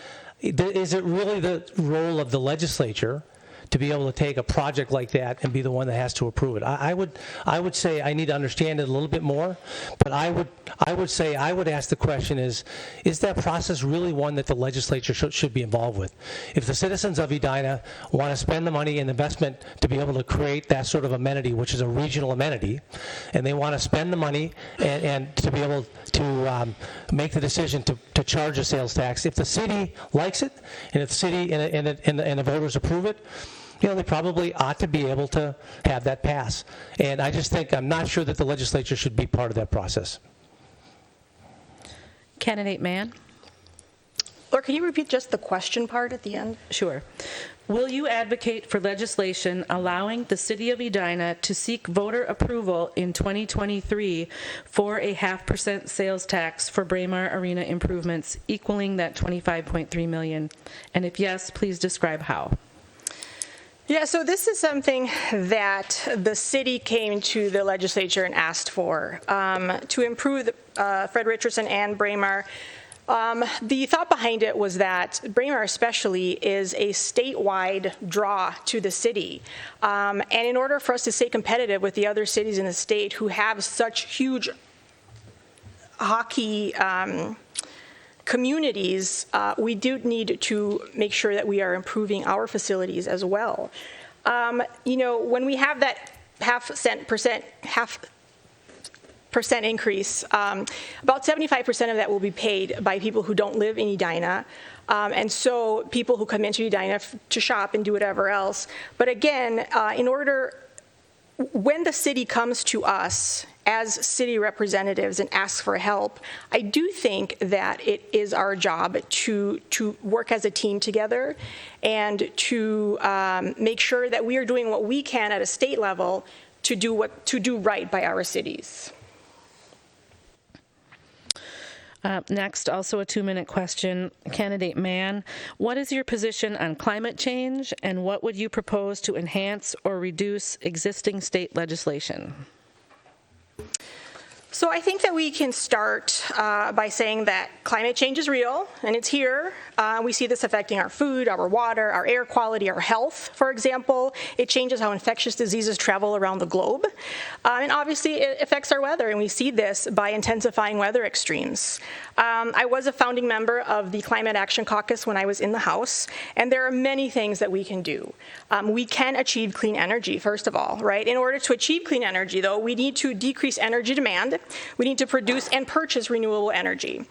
Is it really the role of the legislature to be able to take a project like that and be the one that has to approve it? I would say I need to understand it a little bit more, but I would say I would ask the question is that process really one that the legislature should be involved with? If the citizens of Edina want to spend the money and investment to be able to create that sort of amenity, which is a regional amenity, and they want to spend the money and to be able to make the decision to charge a sales tax, if the city likes it, and if the city and the voters approve it, they probably ought to be able to have that pass. And I just think, I'm not sure that the legislature should be part of that process. Candidate Mann? Laura, can you repeat just the question part at the end? Sure. Will you advocate for legislation allowing the City of Edina to seek voter approval in 2023 for a 0.5% sales tax for Braemar Arena improvements, equaling that $25.3 million? And if yes, please describe how. Yeah, so this is something that the city came to the legislature and asked for to improve Fred Richardson and Braemar. The thought behind it was that Braemar especially is a statewide draw to the city. And in order for us to stay competitive with the other cities in the state who have such huge hockey communities, we do need to make sure that we are improving our facilities as well. When we have that 0.5% increase, about 75% of that will be paid by people who don't live in Edina, and so people who come into Edina to shop and do whatever else. But again, when the city comes to us as city representatives and asks for help, I do think that it is our job to work as a team together and to make sure that we are doing what we can at a state level to do right by our cities. Next, also a 2-minute question. Candidate Mann, what is your position on climate change, and what would you propose to enhance or reduce existing state legislation? So I think that we can start by saying that climate change is real, and it's here. We see this affecting our food, our water, our air quality, our health, for example. It changes how infectious diseases travel around the globe. And obviously, it affects our weather, and we see this by intensifying weather extremes. I was a founding member of the Climate Action Caucus when I was in the House, and there are many things that we can do. We can achieve clean energy, first of all, right? In order to achieve clean energy, though, we need to decrease energy demand. We need to produce and purchase renewable energy.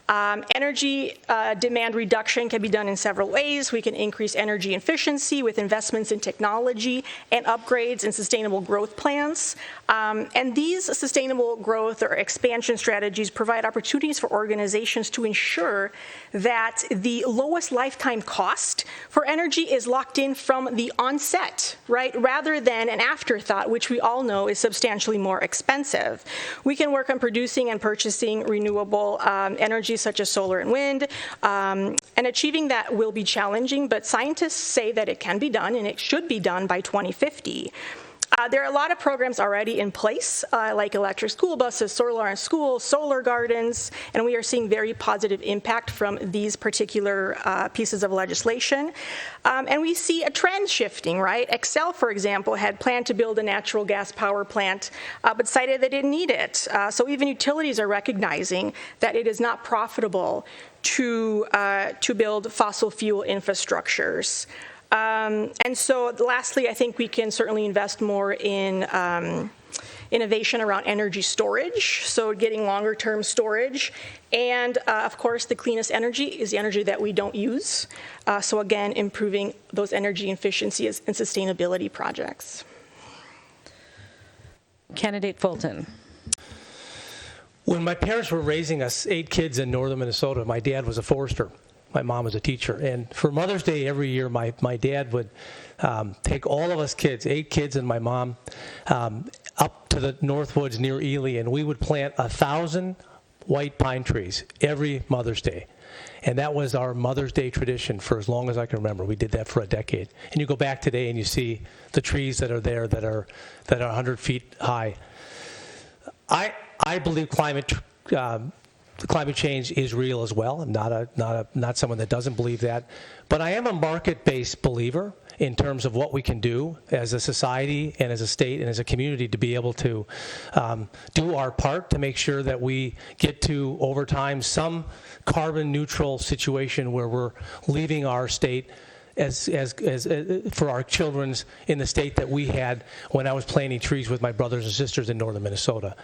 Energy demand reduction can be done in several ways. We can increase energy efficiency with investments in technology and upgrades and sustainable growth plans. And these sustainable growth or expansion strategies provide opportunities for organizations to ensure that the lowest lifetime cost for energy is locked in from the onset, right, rather than an afterthought, which we all know is substantially more expensive. We can work on producing and purchasing renewable energy such as solar and wind, and achieving that will be challenging, but scientists say that it can be done and it should be done by 2050. There are a lot of programs already in place, like electric school buses, solar in schools, solar gardens, and we are seeing very positive impact from these particular pieces of legislation. And we see a trend shifting, right? Xcel, for example, had planned to build a natural gas power plant, but cited they didn't need it. So even utilities are recognizing that it is not profitable to build fossil fuel infrastructures. And so lastly, I think we can certainly invest more in innovation around energy storage, so getting longer term storage. And of course, the cleanest energy is the energy that we don't use. So again, improving those energy efficiencies and sustainability projects. Candidate Fulton. When my parents were raising us 8 kids in northern Minnesota, my dad was a forester. My mom was a teacher. And for Mother's Day every year, my dad would take all of us kids, 8 kids and my mom, up to the North Woods near Ely, and we would plant 1,000 white pine trees every Mother's Day. And that was our Mother's Day tradition for as long as I can remember. We did that for a decade. And you go back today and you see the trees that are there that are 100 feet high. I believe climate change is real as well. I'm not someone that doesn't believe that, but I am a market-based believer in terms of what we can do as a society and as a state and as a community to be able to do our part to make sure that we get to, over time, some carbon neutral situation where we're leaving our state as for our children's in the state that we had when I was planting trees with my brothers and sisters in northern Minnesota.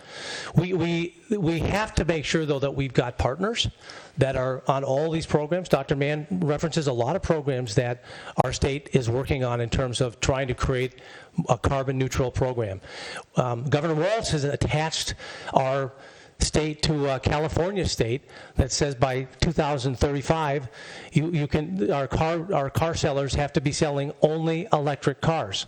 We have to make sure, though, that we've got partners that are on all these programs. Dr. Mann references a lot of programs that our state is working on in terms of trying to create a carbon neutral program. Governor Walz has attached our state to a California state that says by 2035 our car sellers have to be selling only electric cars.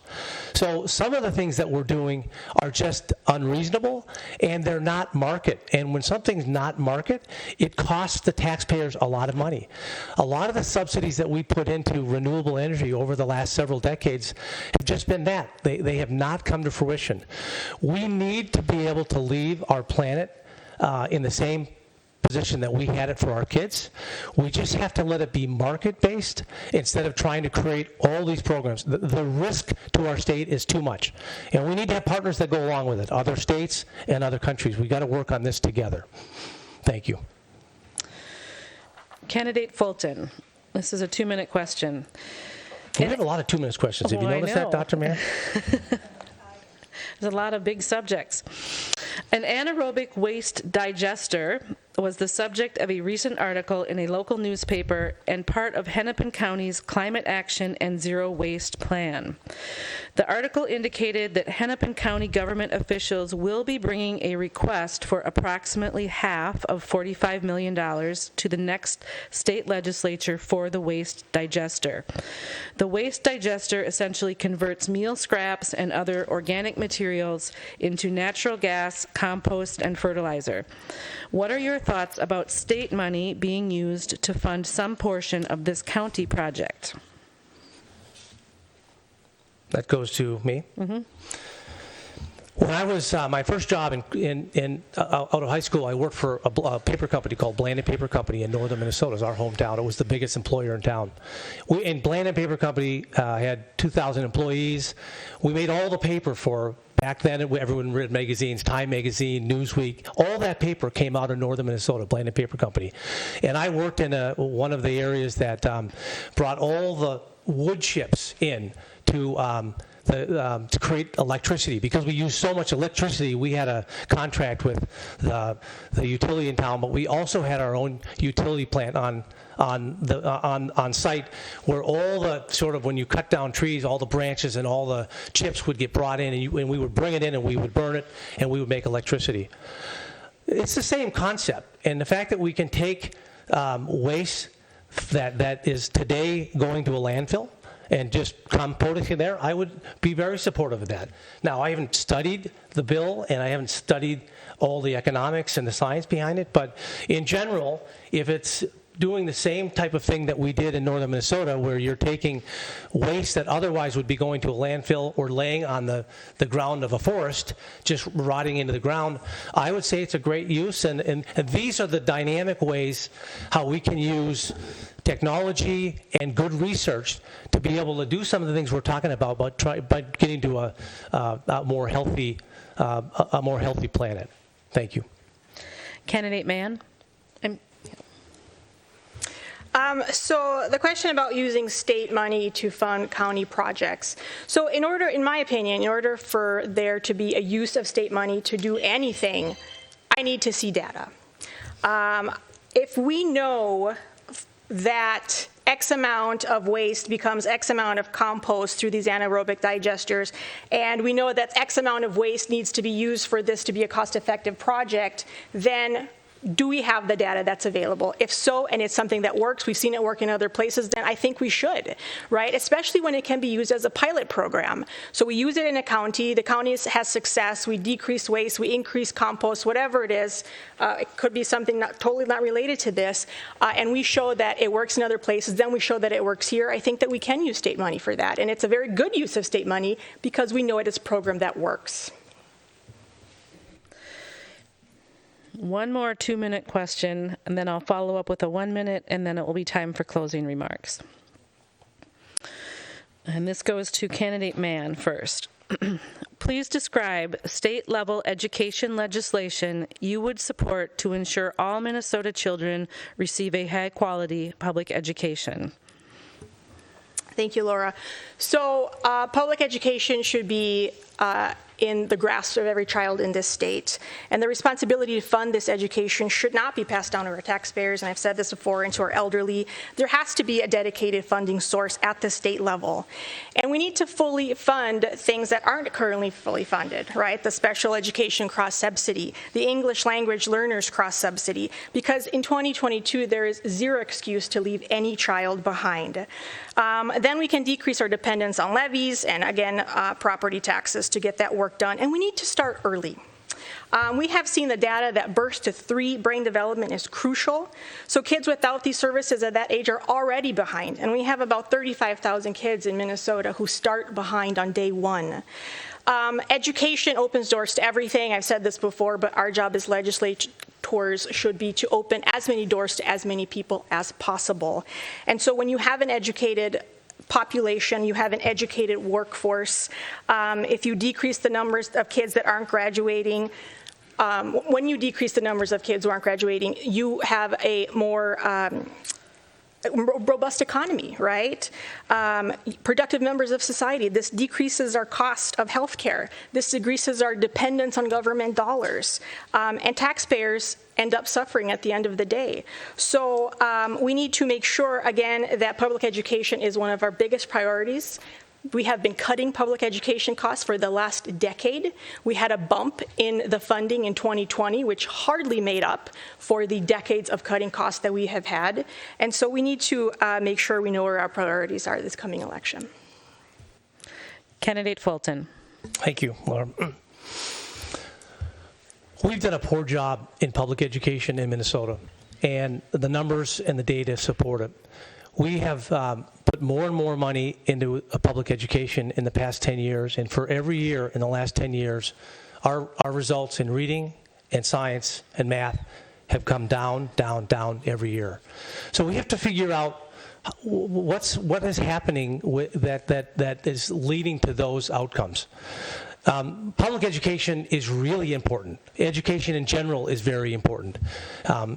So some of the things that we're doing are just unreasonable, and they're not market. And when something's not market, it costs the taxpayers a lot of money. A lot of the subsidies that we put into renewable energy over the last several decades have just been that. They have not come to fruition. We need to be able to leave our planet in the same position that we had it for our kids. We just have to let it be market-based instead of trying to create all these programs. The risk to our state is too much. And we need to have partners that go along with it, other states and other countries. We've got to work on this together. Thank you. Candidate Fulton. This is a 2-minute question. We have a lot of 2-minute questions. Have you noticed that, Dr. Mann? There's a lot of big subjects. An anaerobic waste digester was the subject of a recent article in a local newspaper and part of Hennepin County's Climate Action and Zero Waste Plan. The article indicated that Hennepin County government officials will be bringing a request for approximately half of $45 million to the next state legislature for the waste digester. The waste digester essentially converts meal scraps and other organic materials into natural gas, compost, and fertilizer. What are your thoughts about state money being used to fund some portion of this county project? That goes to me. Mm-hmm. When I was my first job out of high school, I worked for a paper company called Blandon Paper Company in northern Minnesota. It was our hometown. It was the biggest employer in town. Blandon Paper Company had 2,000 employees. We made all the paper for. Back then, everyone read magazines, Time Magazine, Newsweek. All that paper came out of northern Minnesota, Blandon Paper Company. And I worked in one of the areas that brought all the wood chips in to create electricity. Because we used so much electricity, we had a contract with the utility in town, but we also had our own utility plant on site, where all the sort of, when you cut down trees, all the branches and all the chips would get brought in, and we would bring it in and we would burn it and we would make electricity. It's the same concept, and the fact that we can take waste that is today going to a landfill and just composting there, I would be very supportive of that. Now, I haven't studied the bill and I haven't studied all the economics and the science behind it, but in general, if it's doing the same type of thing that we did in northern Minnesota, where you're taking waste that otherwise would be going to a landfill or laying on the ground of a forest, just rotting into the ground, I would say it's a great use. And these are the dynamic ways how we can use technology and good research to be able to do some of the things we're talking about, by getting to a more healthy planet. Thank you. Candidate Mann. So the question about using state money to fund county projects. So in my opinion, in order for there to be a use of state money to do anything, I need to see data. If we know that X amount of waste becomes X amount of compost through these anaerobic digesters, and we know that X amount of waste needs to be used for this to be a cost-effective project, then do we have the data that's available? If so, and it's something that works, we've seen it work in other places, then I think we should, right? Especially when it can be used as a pilot program. So we use it in a county, the county has success, we decrease waste, we increase compost, whatever it is. It could be something totally not related to this, and we show that it works in other places, then we show that it works here. I think that we can use state money for that, and it's a very good use of state money because we know it is a program that works. One more 2-minute question, and then I'll follow up with a 1-minute, and then it will be time for closing remarks. And this goes to candidate Mann first. Please describe state-level education legislation you would support to ensure all Minnesota children receive a high-quality public education. Thank you, Laura. So public education should be in the grasp of every child in this state. And the responsibility to fund this education should not be passed down to our taxpayers, and I've said this before, and to our elderly. There has to be a dedicated funding source at the state level. And we need to fully fund things that aren't currently fully funded, right? The special education cross-subsidy, the English language learners cross-subsidy, because in 2022, there is zero excuse to leave any child behind. Then we can decrease our dependence on levies and, again, property taxes to get that work done. And we need to start early. We have seen the data that birth to 3 brain development is crucial. So kids without these services at that age are already behind. And we have about 35,000 kids in Minnesota who start behind on day 1. Education opens doors to everything. I've said this before, but our job as legislators should be to open as many doors to as many people as possible. And so when you have an educated population, you have an educated workforce, if you decrease the numbers of kids that aren't graduating, when you decrease the numbers of kids who aren't graduating, you have a more robust economy, right? Productive members of society. This decreases our cost of healthcare. This decreases our dependence on government dollars. And taxpayers end up suffering at the end of the day. So we need to make sure, again, that public education is one of our biggest priorities. We have been cutting public education costs for the last decade. We had a bump in the funding in 2020, which hardly made up for the decades of cutting costs that we have had. And so we need to make sure we know where our priorities are this coming election. Candidate Fulton. Thank you, Laura. We've done a poor job in public education in Minnesota, and the numbers and the data support it. We have put more and more money into public education in the past 10 years, and for every year in the last 10 years, our results in reading and science and math have come down, down, down every year. So we have to figure out what is happening that is leading to those outcomes. Public education is really important. Education in general is very important.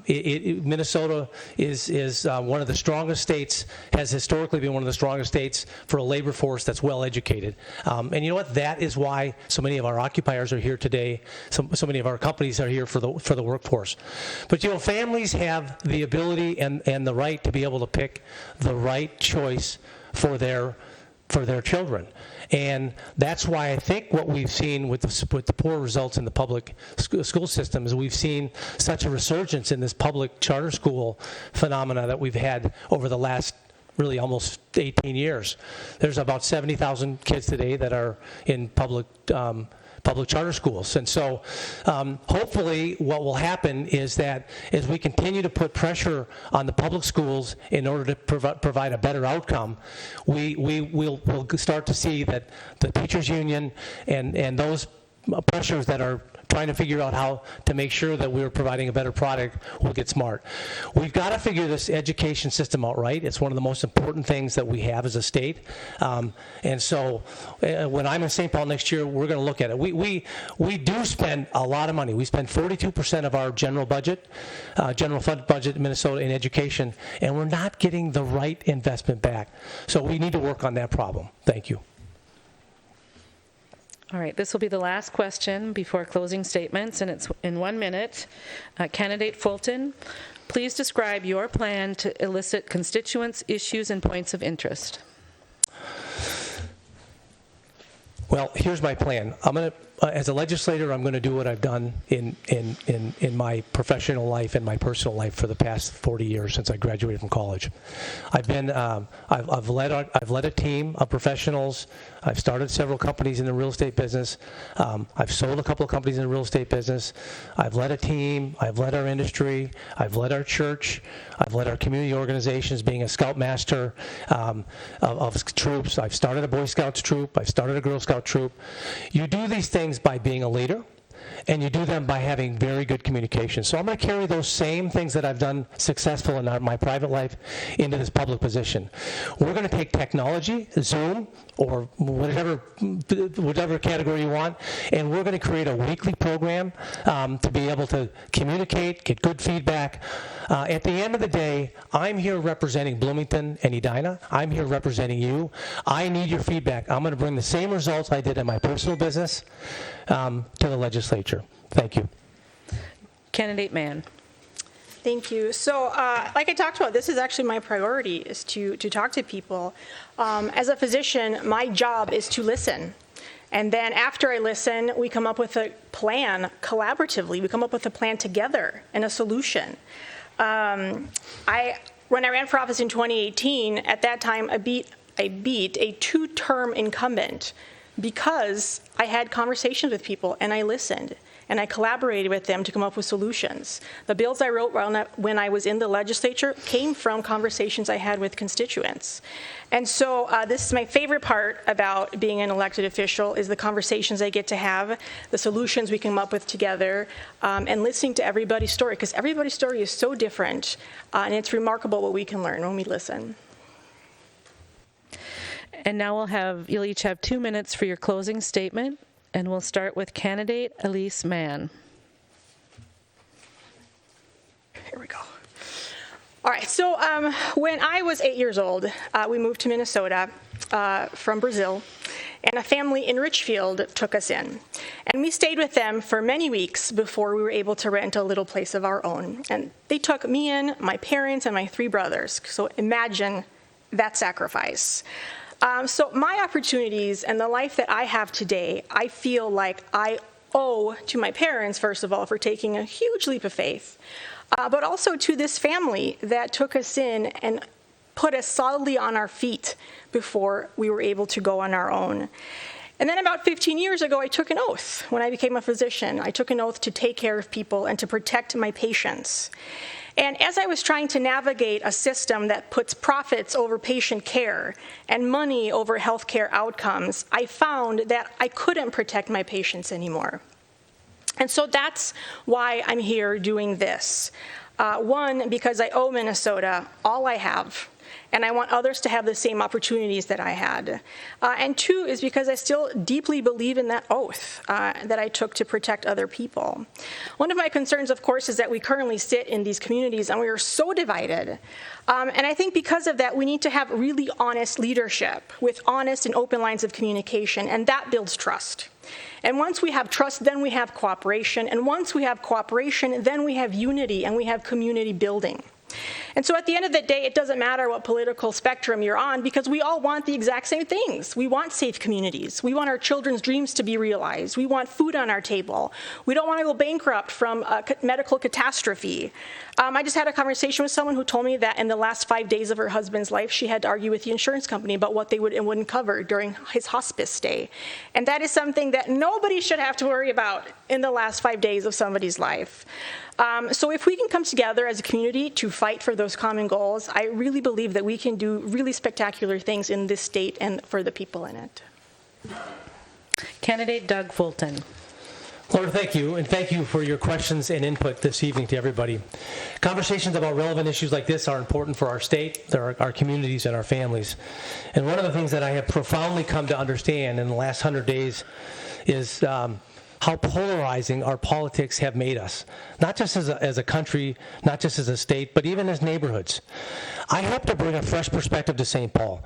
Minnesota is one of the strongest states, has historically been one of the strongest states for a labor force that's well educated. And you know what? That is why so many of our occupiers are here today. So many of our companies are here for the workforce. But you know, families have the ability and the right to be able to pick the right choice for their children. And that's why I think what we've seen with the poor results in the public school system is we've seen such a resurgence in this public charter school phenomena that we've had over the last really almost 18 years. There's about 70,000 kids today that are in public charter schools. And so hopefully what will happen is that as we continue to put pressure on the public schools in order to provide a better outcome, we'll start to see that the teachers union and those pressures that are trying to figure out how to make sure that we're providing a better product will get smart. We've got to figure this education system out right. It's one of the most important things that we have as a state. And so when I'm in St. Paul next year, we're going to look at it. We do spend a lot of money. We spend 42% of our general budget, general fund budget in Minnesota in education, and we're not getting the right investment back. So we need to work on that problem. Thank you. All right, this will be the last question before closing statements, and it's in 1 minute. Candidate Fulton, please describe your plan to elicit constituents' issues and points of interest. Well, here's my plan. I'm going to, as a legislator, I'm going to do what I've done in my professional life and my personal life for the past 40 years since I graduated from college. I've been, I've led a team of professionals. I've started several companies in the real estate business. I've sold a couple of companies in the real estate business. I've led a team. I've led our industry. I've led our church. I've led our community organizations, being a scoutmaster of troops. I've started a Boy Scouts troop. I've started a Girl Scout troop. You do these things by being a leader, and you do them by having very good communication. So I'm going to carry those same things that I've done successful in my private life into this public position. We're going to take technology, Zoom, or whatever category you want, and we're going to create a weekly program to be able to communicate, get good feedback. At the end of the day, I'm here representing Bloomington and Edina. I'm here representing you. I need your feedback. I'm going to bring the same results I did in my personal business to the legislature. Thank you. Candidate Mann. Thank you. So like I talked about, this is actually my priority, is to talk to people. As a physician, my job is to listen. And then after I listen, we come up with a plan collaboratively. We come up with a plan together and a solution. When I ran for office in 2018, at that time I beat a 2-term incumbent because I had conversations with people and I listened and I collaborated with them to come up with solutions. The bills I wrote when I was in the legislature came from conversations I had with constituents. And so this is my favorite part about being an elected official, is the conversations I get to have, the solutions we come up with together, and listening to everybody's story, because everybody's story is so different, and it's remarkable what we can learn when we listen. And now you'll each have 2 minutes for your closing statement, and we'll start with candidate Elise Mann. Here we go. All right, so when I was 8 years old, we moved to Minnesota from Brazil, and a family in Richfield took us in. And we stayed with them for many weeks before we were able to rent a little place of our own. And they took me in, my parents, and my 3 brothers. So imagine that sacrifice. So my opportunities and the life that I have today, I feel like I owe to my parents, first of all, for taking a huge leap of faith, but also to this family that took us in and put us solidly on our feet before we were able to go on our own. And then about 15 years ago, I took an oath when I became a physician. I took an oath to take care of people and to protect my patients. And as I was trying to navigate a system that puts profits over patient care and money over healthcare outcomes, I found that I couldn't protect my patients anymore. And so that's why I'm here doing this. One, because I owe Minnesota all I have, and I want others to have the same opportunities that I had. And 2 is because I still deeply believe in that oath that I took to protect other people. One of my concerns, of course, is that we currently sit in these communities and we are so divided. And I think because of that, we need to have really honest leadership with honest and open lines of communication, and that builds trust. And once we have trust, then we have cooperation. And once we have cooperation, then we have unity and we have community building. And so at the end of the day, it doesn't matter what political spectrum you're on, because we all want the exact same things. We want safe communities. We want our children's dreams to be realized. We want food on our table. We don't want to go bankrupt from a medical catastrophe. I just had a conversation with someone who told me that in the last 5 days of her husband's life, she had to argue with the insurance company about what they would and wouldn't cover during his hospice stay. And that is something that nobody should have to worry about in the last 5 days of somebody's life. So if we can come together as a community to fight for those common goals, I really believe that we can do really spectacular things in this state and for the people in it. Candidate Doug Fulton. Laura, thank you, and thank you for your questions and input this evening to everybody. Conversations about relevant issues like this are important for our state, our communities, and our families. And one of the things that I have profoundly come to understand in the last 100 days is how polarizing our politics have made us, not just as a country, not just as a state, but even as neighborhoods. I hope to bring a fresh perspective to St. Paul,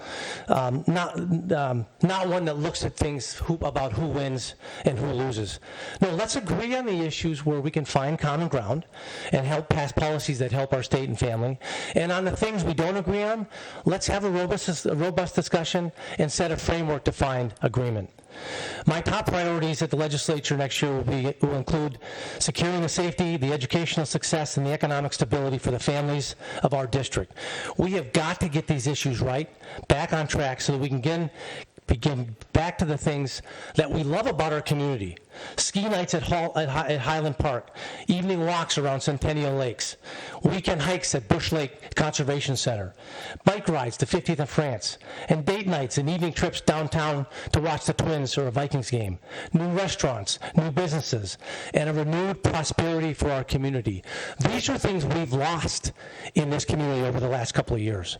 not one that looks at things about who wins and who loses. No, let's agree on the issues where we can find common ground and help pass policies that help our state and family. And on the things we don't agree on, let's have a robust discussion and set a framework to find agreement. My top priorities at the legislature next year will include securing the safety, the educational success, and the economic stability for the families of our district. We have got to get these issues right, back on track, so that we can begin back to the things that we love about our community. Ski nights at Highland Park, evening walks around Centennial Lakes, weekend hikes at Bush Lake Conservation Center, bike rides to 50th and France, and date nights and evening trips downtown to watch the Twins or a Vikings game, new restaurants, new businesses, and a renewed prosperity for our community. These are things we've lost in this community over the last couple of years.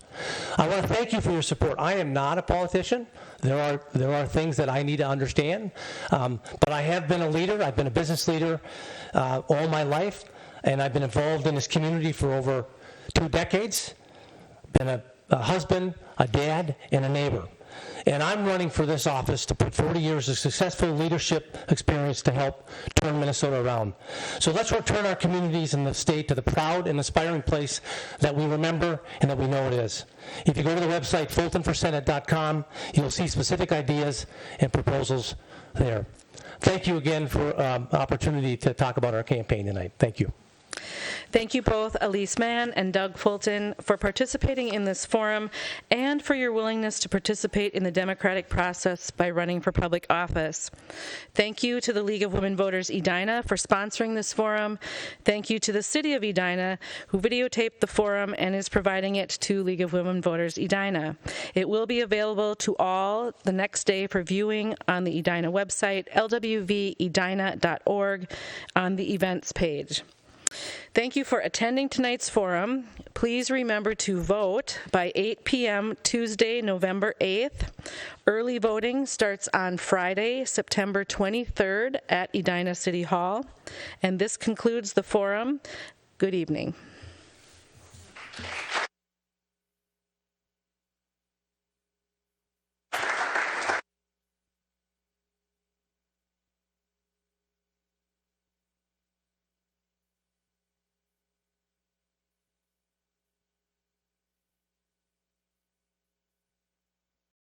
I want to thank you for your support. I am not a politician. There are things that I need to understand, but I have been a leader. I've been a business leader all my life, and I've been involved in this community for over 2 decades. Been a husband, a dad, and a neighbor. And I'm running for this office to put 40 years of successful leadership experience to help turn Minnesota around. So let's return our communities and the state to the proud and inspiring place that we remember and that we know it is. If you go to the website, fultonforsenate.com, you'll see specific ideas and proposals there. Thank you again for opportunity to talk about our campaign tonight. Thank you. Thank you both, Elise Mann and Doug Fulton, for participating in this forum and for your willingness to participate in the democratic process by running for public office. Thank you to the League of Women Voters Edina for sponsoring this forum. Thank you to the City of Edina, who videotaped the forum and is providing it to League of Women Voters Edina. It will be available to all the next day for viewing on the Edina website, lwvedina.org, on the events page. Thank you for attending tonight's forum. Please remember to vote by 8 p.m. Tuesday, November 8th. Early voting starts on Friday, September 23rd at Edina City Hall. And this concludes the forum. Good evening.